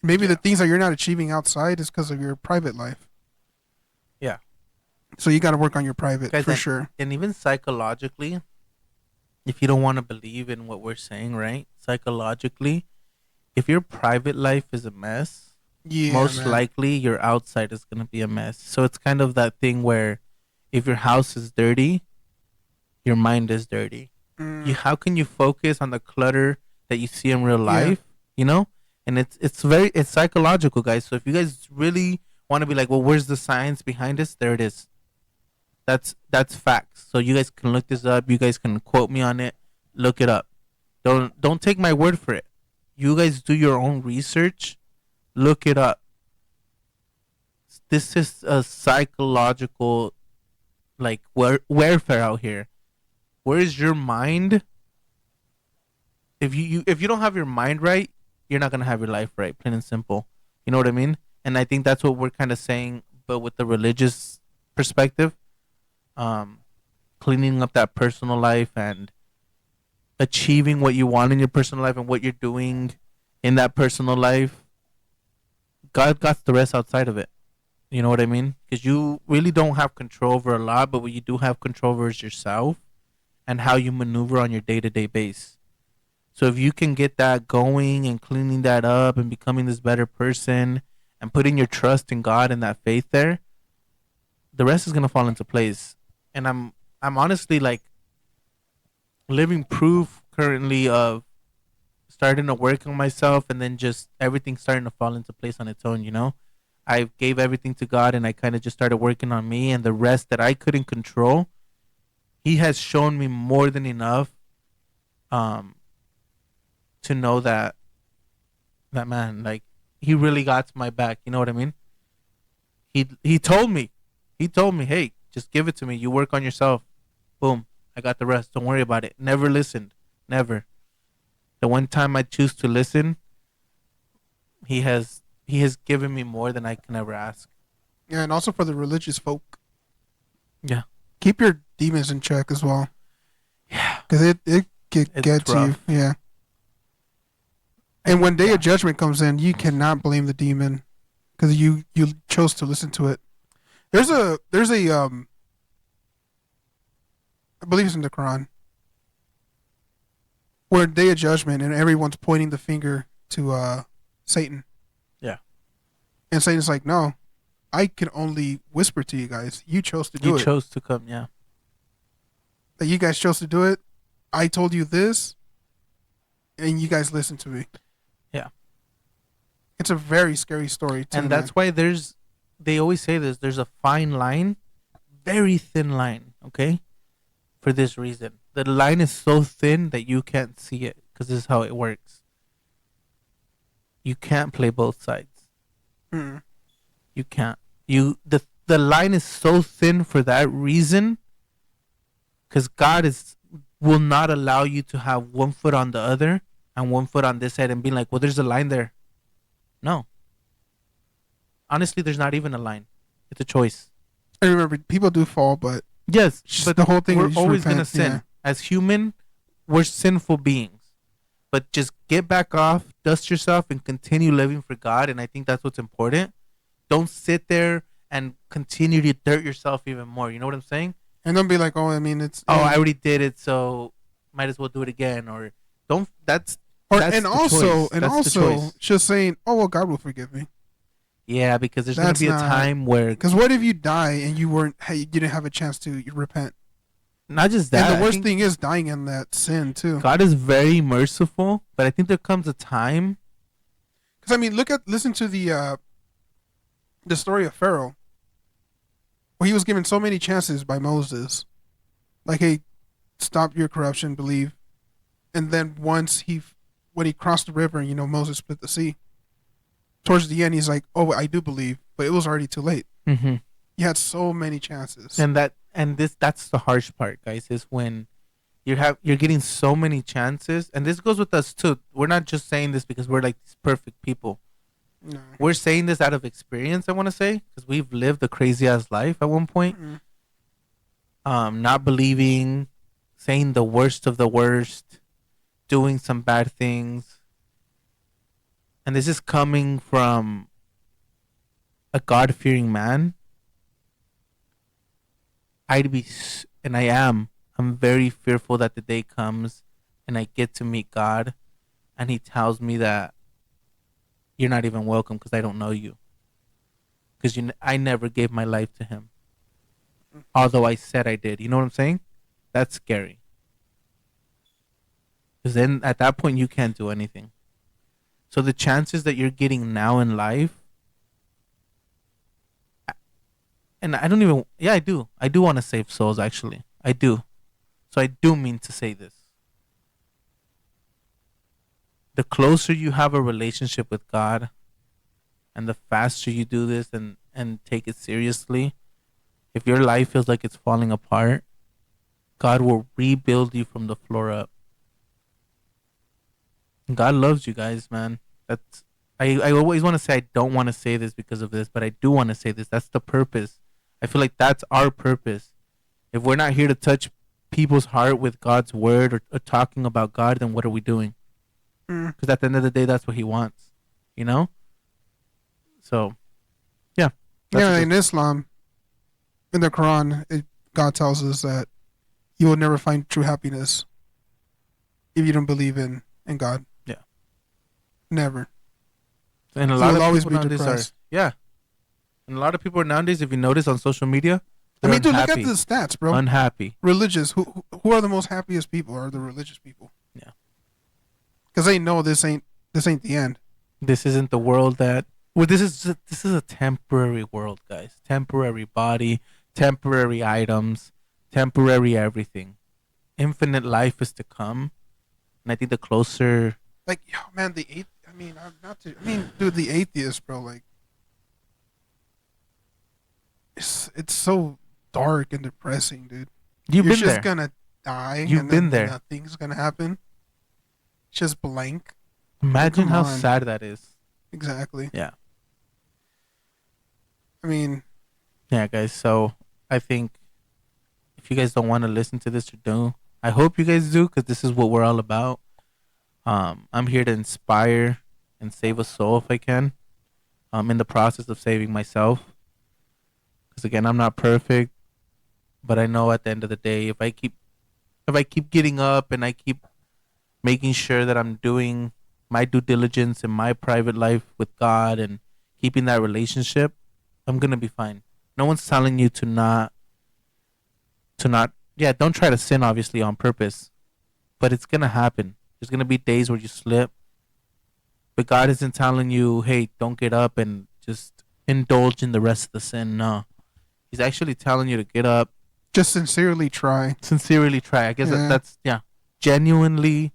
Maybe the Yeah. things that you're not achieving outside is because of your private life. Yeah. So you got to work on your private Guys, for sure. and even psychologically, if you don't want to believe in what we're saying, right? Psychologically, if your private life is a mess, Yeah, most man. likely your outside is going to be a mess. So it's kind of that thing where if your house is dirty, your mind is dirty. Mm, How can you focus on the clutter that you see in real yeah, life, you know? And it's psychological, guys. So if you guys really want to be like, well, where's the science behind this? There it is. That's facts. So you guys can look this up. You guys can quote me on it. Look it up. Don't take my word for it. You guys do your own research. Look it up. This is a psychological like warfare out here. Where is your mind? If you don't have your mind right, you're not gonna have your life right. Plain and simple. You know what I mean? And I think that's what we're kind of saying, but with the religious perspective, um, cleaning up that personal life and achieving what you want in your personal life and what you're doing in that personal life. God got the rest outside of it. You know what I mean? Because you really don't have control over a lot, but what you do have control over is yourself and how you maneuver on your day to day base. So if you can get that going and cleaning that up and becoming this better person and putting your trust in God and that faith there, the rest is gonna fall into place. And I'm honestly like living proof currently of starting to work on myself and then just everything starting to fall into place on its own, you know? I gave everything to God and I kind of just started working on me and the rest that I couldn't control, he has shown me more than enough um to know that man like he really got my back, you know what I mean? He told me. He told me, "Hey, just give it to me. You work on yourself. Boom. I got the rest. Don't worry about it." Never listened. Never. The one time I choose to listen, he has given me more than I can ever ask. yeah, and also for the religious folk, Yeah. keep your demons in check as well, Yeah. because it could It's get to you. rough. Yeah, I and when day of yeah. judgment comes in, you cannot blame the demon because you chose to listen to it. There's a I believe it's in the Quran where day of judgment and everyone's pointing the finger to Satan, Yeah. and Satan's like, no, I can only whisper to you guys. You chose to You do it. chose to come, yeah. That you guys chose to do it. I told you this, and you guys listened to me. Yeah. It's a very scary story too, And man. that's why they always say this, there's a fine line, very thin line, okay? For this reason. The line is so thin that you can't see it because this is how it works. You can't play both sides. Mm. You can't. The line is so thin for that reason because God is will not allow you to have one foot on the other and one foot on this side and be like, well, there's a line there. No, honestly, there's not even a line. It's a choice. And remember, people do fall, but Yes, just but the whole thing we're is just always gonna repent. Yeah, sin. As human, we're sinful beings. But just get back off, dust yourself, and continue living for God. And I think that's what's important. Don't sit there and continue to dirt yourself even more. You know what I'm saying? and don't be like, oh, I mean, it's Oh, I already did it, so might as well do it again. Or don't. or That's the choice. and That's the also choice. just saying, oh well, God will forgive me. Yeah, because there's gonna That's be a not time where because what if you die and you weren't, hey, you didn't have a chance to repent? not just And that. the I worst think thing is dying in that sin too. God is very merciful, but I think there comes a time. Because I mean, listen to the story of Pharaoh, where he was given so many chances by Moses, like, hey, stop your corruption, believe. And then when he crossed the river, and Moses split the sea. Towards the end, he's like, oh, I do believe, but it was already too late. Mhm. You had so many chances. And that's the harsh part, guys, is when You're getting so many chances, and this goes with us too. We're not just saying this because we're like these perfect people. No. We're saying this out of experience. I want to say because we've lived a crazy ass life at one point. Mm-mm. Not believing, saying the worst of the worst, doing some bad things, and this is coming from a God fearing man. And I am. I'm very fearful that the day comes and I get to meet God and He tells me that you're not even welcome because I don't know you. Because I never gave my life to Him, although I said I did. You know what I'm saying? That's scary. Because then at that point, you can't do anything. So the chances that you're getting now in life, and I don't even, yeah, I do. I do want to save souls, actually. I do. So I do mean to say this. The closer you have a relationship with God and the faster you do this and take it seriously, if your life feels like it's falling apart, God will rebuild you from the floor up. God loves you guys, man. That's I always want to say I don't want to say this because of this, but I do want to say this. That's the purpose. I feel like that's our purpose. If we're not here to touch people's heart with God's word or talking about God, then what are we doing? Mm. Because at the end of the day, that's what He wants. You know. So yeah, that's Yeah, what in this. Islam, in the Quran, God tells us that you will never find true happiness if you don't believe in God. Yeah, Never. and a You lot will of always people be nowadays are, depressed. yeah, and a lot of people are nowadays, if you notice on social media, I they're mean, dude, look at the unhappy, stats, bro. unhappy. Religious. Who are the most happiest people? Are the religious people? Yeah, Because they know this ain't the end. this isn't the world that. Well, this is a temporary world, guys. Temporary body, temporary items, temporary everything. Infinite life is to come, and I think the closer. Like, yo, man, the eighth. I mean, I'm not to. I mean, dude, the atheist, bro. Like, it's so dark and depressing, dude. You've You're been just there. gonna die, You've and been then there. nothing's gonna happen. Just blank. Like, Imagine come how on. sad that is. Exactly. Yeah. I mean, Yeah, guys. So I think if you guys don't want to listen to this or do, I hope you guys do because this is what we're all about. I'm here to inspire and save a soul if I can. In the process of saving myself, because again, I'm not perfect, but I know at the end of the day, if I keep getting up and I keep making sure that I'm doing my due diligence in my private life with God and keeping that relationship, I'm gonna be fine. No one's telling you to not yeah, don't try to sin obviously on purpose, but it's gonna happen. There's gonna be days where you slip, but God isn't telling you, hey, don't get up and just indulge in the rest of the sin. No, He's actually telling you to get up, just sincerely try. sincerely try. I guess Yeah. that's yeah, genuinely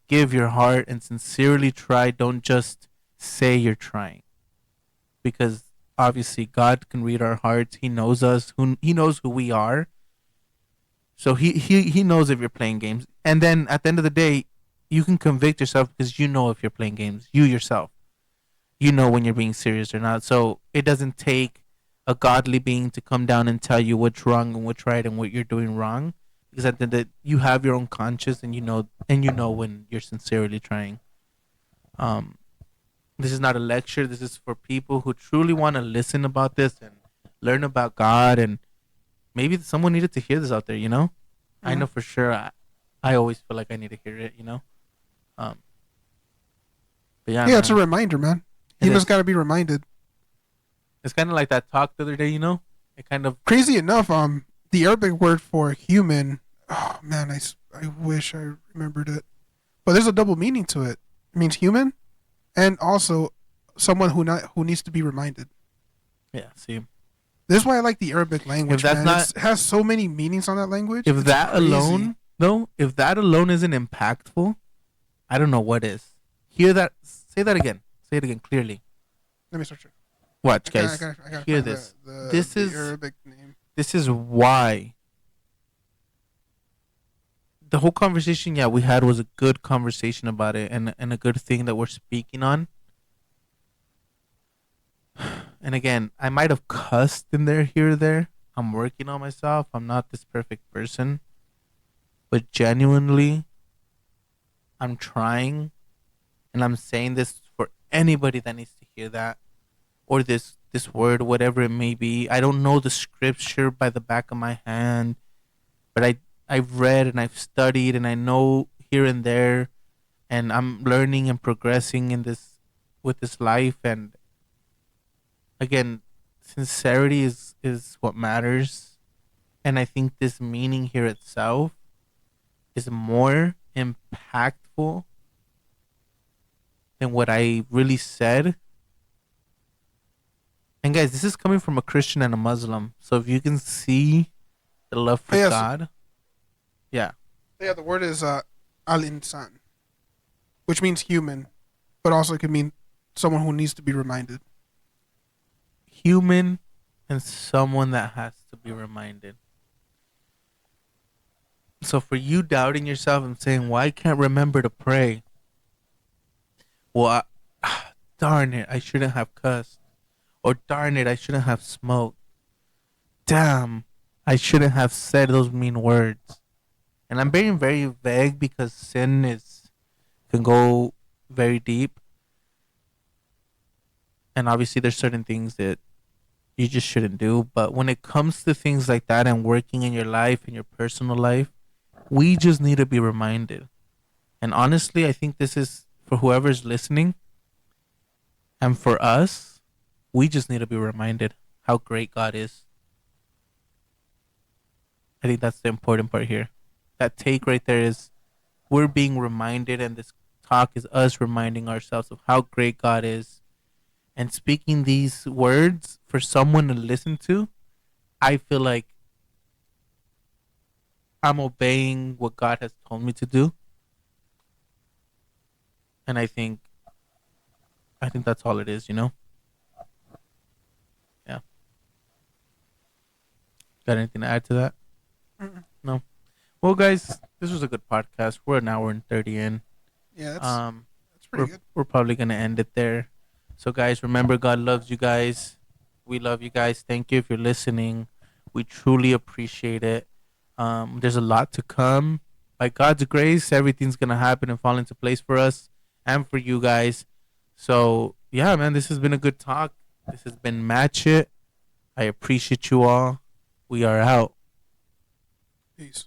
give your heart and sincerely try. Don't just say you're trying, because obviously God can read our hearts. He knows us. He knows who we are. So he knows if you're playing games. And then at the end of the day, you can convict yourself because you know if you're playing games. You yourself, you know when you're being serious or not. So it doesn't take a godly being to come down and tell you what's wrong and what's right and what you're doing wrong. Because at the end of the, you have your own conscience and you know when you're sincerely trying. Um, this is not a lecture. This is for people who truly want to listen about this and learn about God. And maybe someone needed to hear this out there. I Mm. know for sure. I always feel like I need to hear it. Um, but yeah, Yeah, it's a man, reminder, man. it Humans is. got to be reminded. It's kind of like that talk the other day. It kind of Crazy enough, the Arabic word for human. Oh man, I wish I remembered it. But there's a double meaning to it. It means human, and also someone who needs to be reminded. yeah. See, This is why I like the Arabic if language, that's man. not It has so many meanings on that language. if It's that crazy. alone though, if that alone isn't impactful, I don't know what is. Hear that? Say that again. Say it again clearly. Let me search it. Watch, I gotta, I guys. gotta, I gotta Hear find this. the Arabic name. This is why the whole conversation, yeah, we had was a good conversation about it, and a good thing that we're speaking on. And again, I might have cussed in there here or there. I'm working on myself. I'm not this perfect person, but genuinely, I'm trying, and I'm saying this for anybody that needs to hear that, or this word, whatever it may be. I don't know the scripture by the back of my hand, but I've read and I've studied and I know here and there, and I'm learning and progressing in this with this life. And again, sincerity is what matters, and I think this meaning here itself is more impactful than what I really said. And guys, this is coming from a Christian and a Muslim, so if you can see the love Oh, for yes, God, yeah, yeah. The word is al insan, which means human, but also can mean someone who needs to be reminded. human, and someone that has to be reminded. So for you doubting yourself and saying, "Why can't remember to pray?" Well, darn it, I shouldn't have cussed, or darn it, I shouldn't have smoked. Damn, I shouldn't have said those mean words. And I'm being very vague because sin is can go very deep, and obviously there's certain things that you just shouldn't do. But when it comes to things like that and working in your life, in your personal life, we just need to be reminded. And honestly, I think this is for whoever's listening and for us, we just need to be reminded how great God is. I think that's the important part here. That take right there is we're being reminded, and this talk is us reminding ourselves of how great God is. And speaking these words for someone to listen to, I feel like I'm obeying what God has told me to do. And I think that's all it is, you know? Yeah. Got anything to add to that? Mm-mm. No. Well, guys, this was a good podcast. We're an hour and 30 in. Yeah, Um, that's pretty good. we're probably gonna end it there. So, guys, remember, God loves you guys. We love you guys. Thank you if you're listening. We truly appreciate it. There's a lot to come. By God's grace, everything's gonna happen and fall into place for us and for you guys. So, yeah, man, this has been a good talk. This has been Match It. I appreciate you all. We are out. Peace.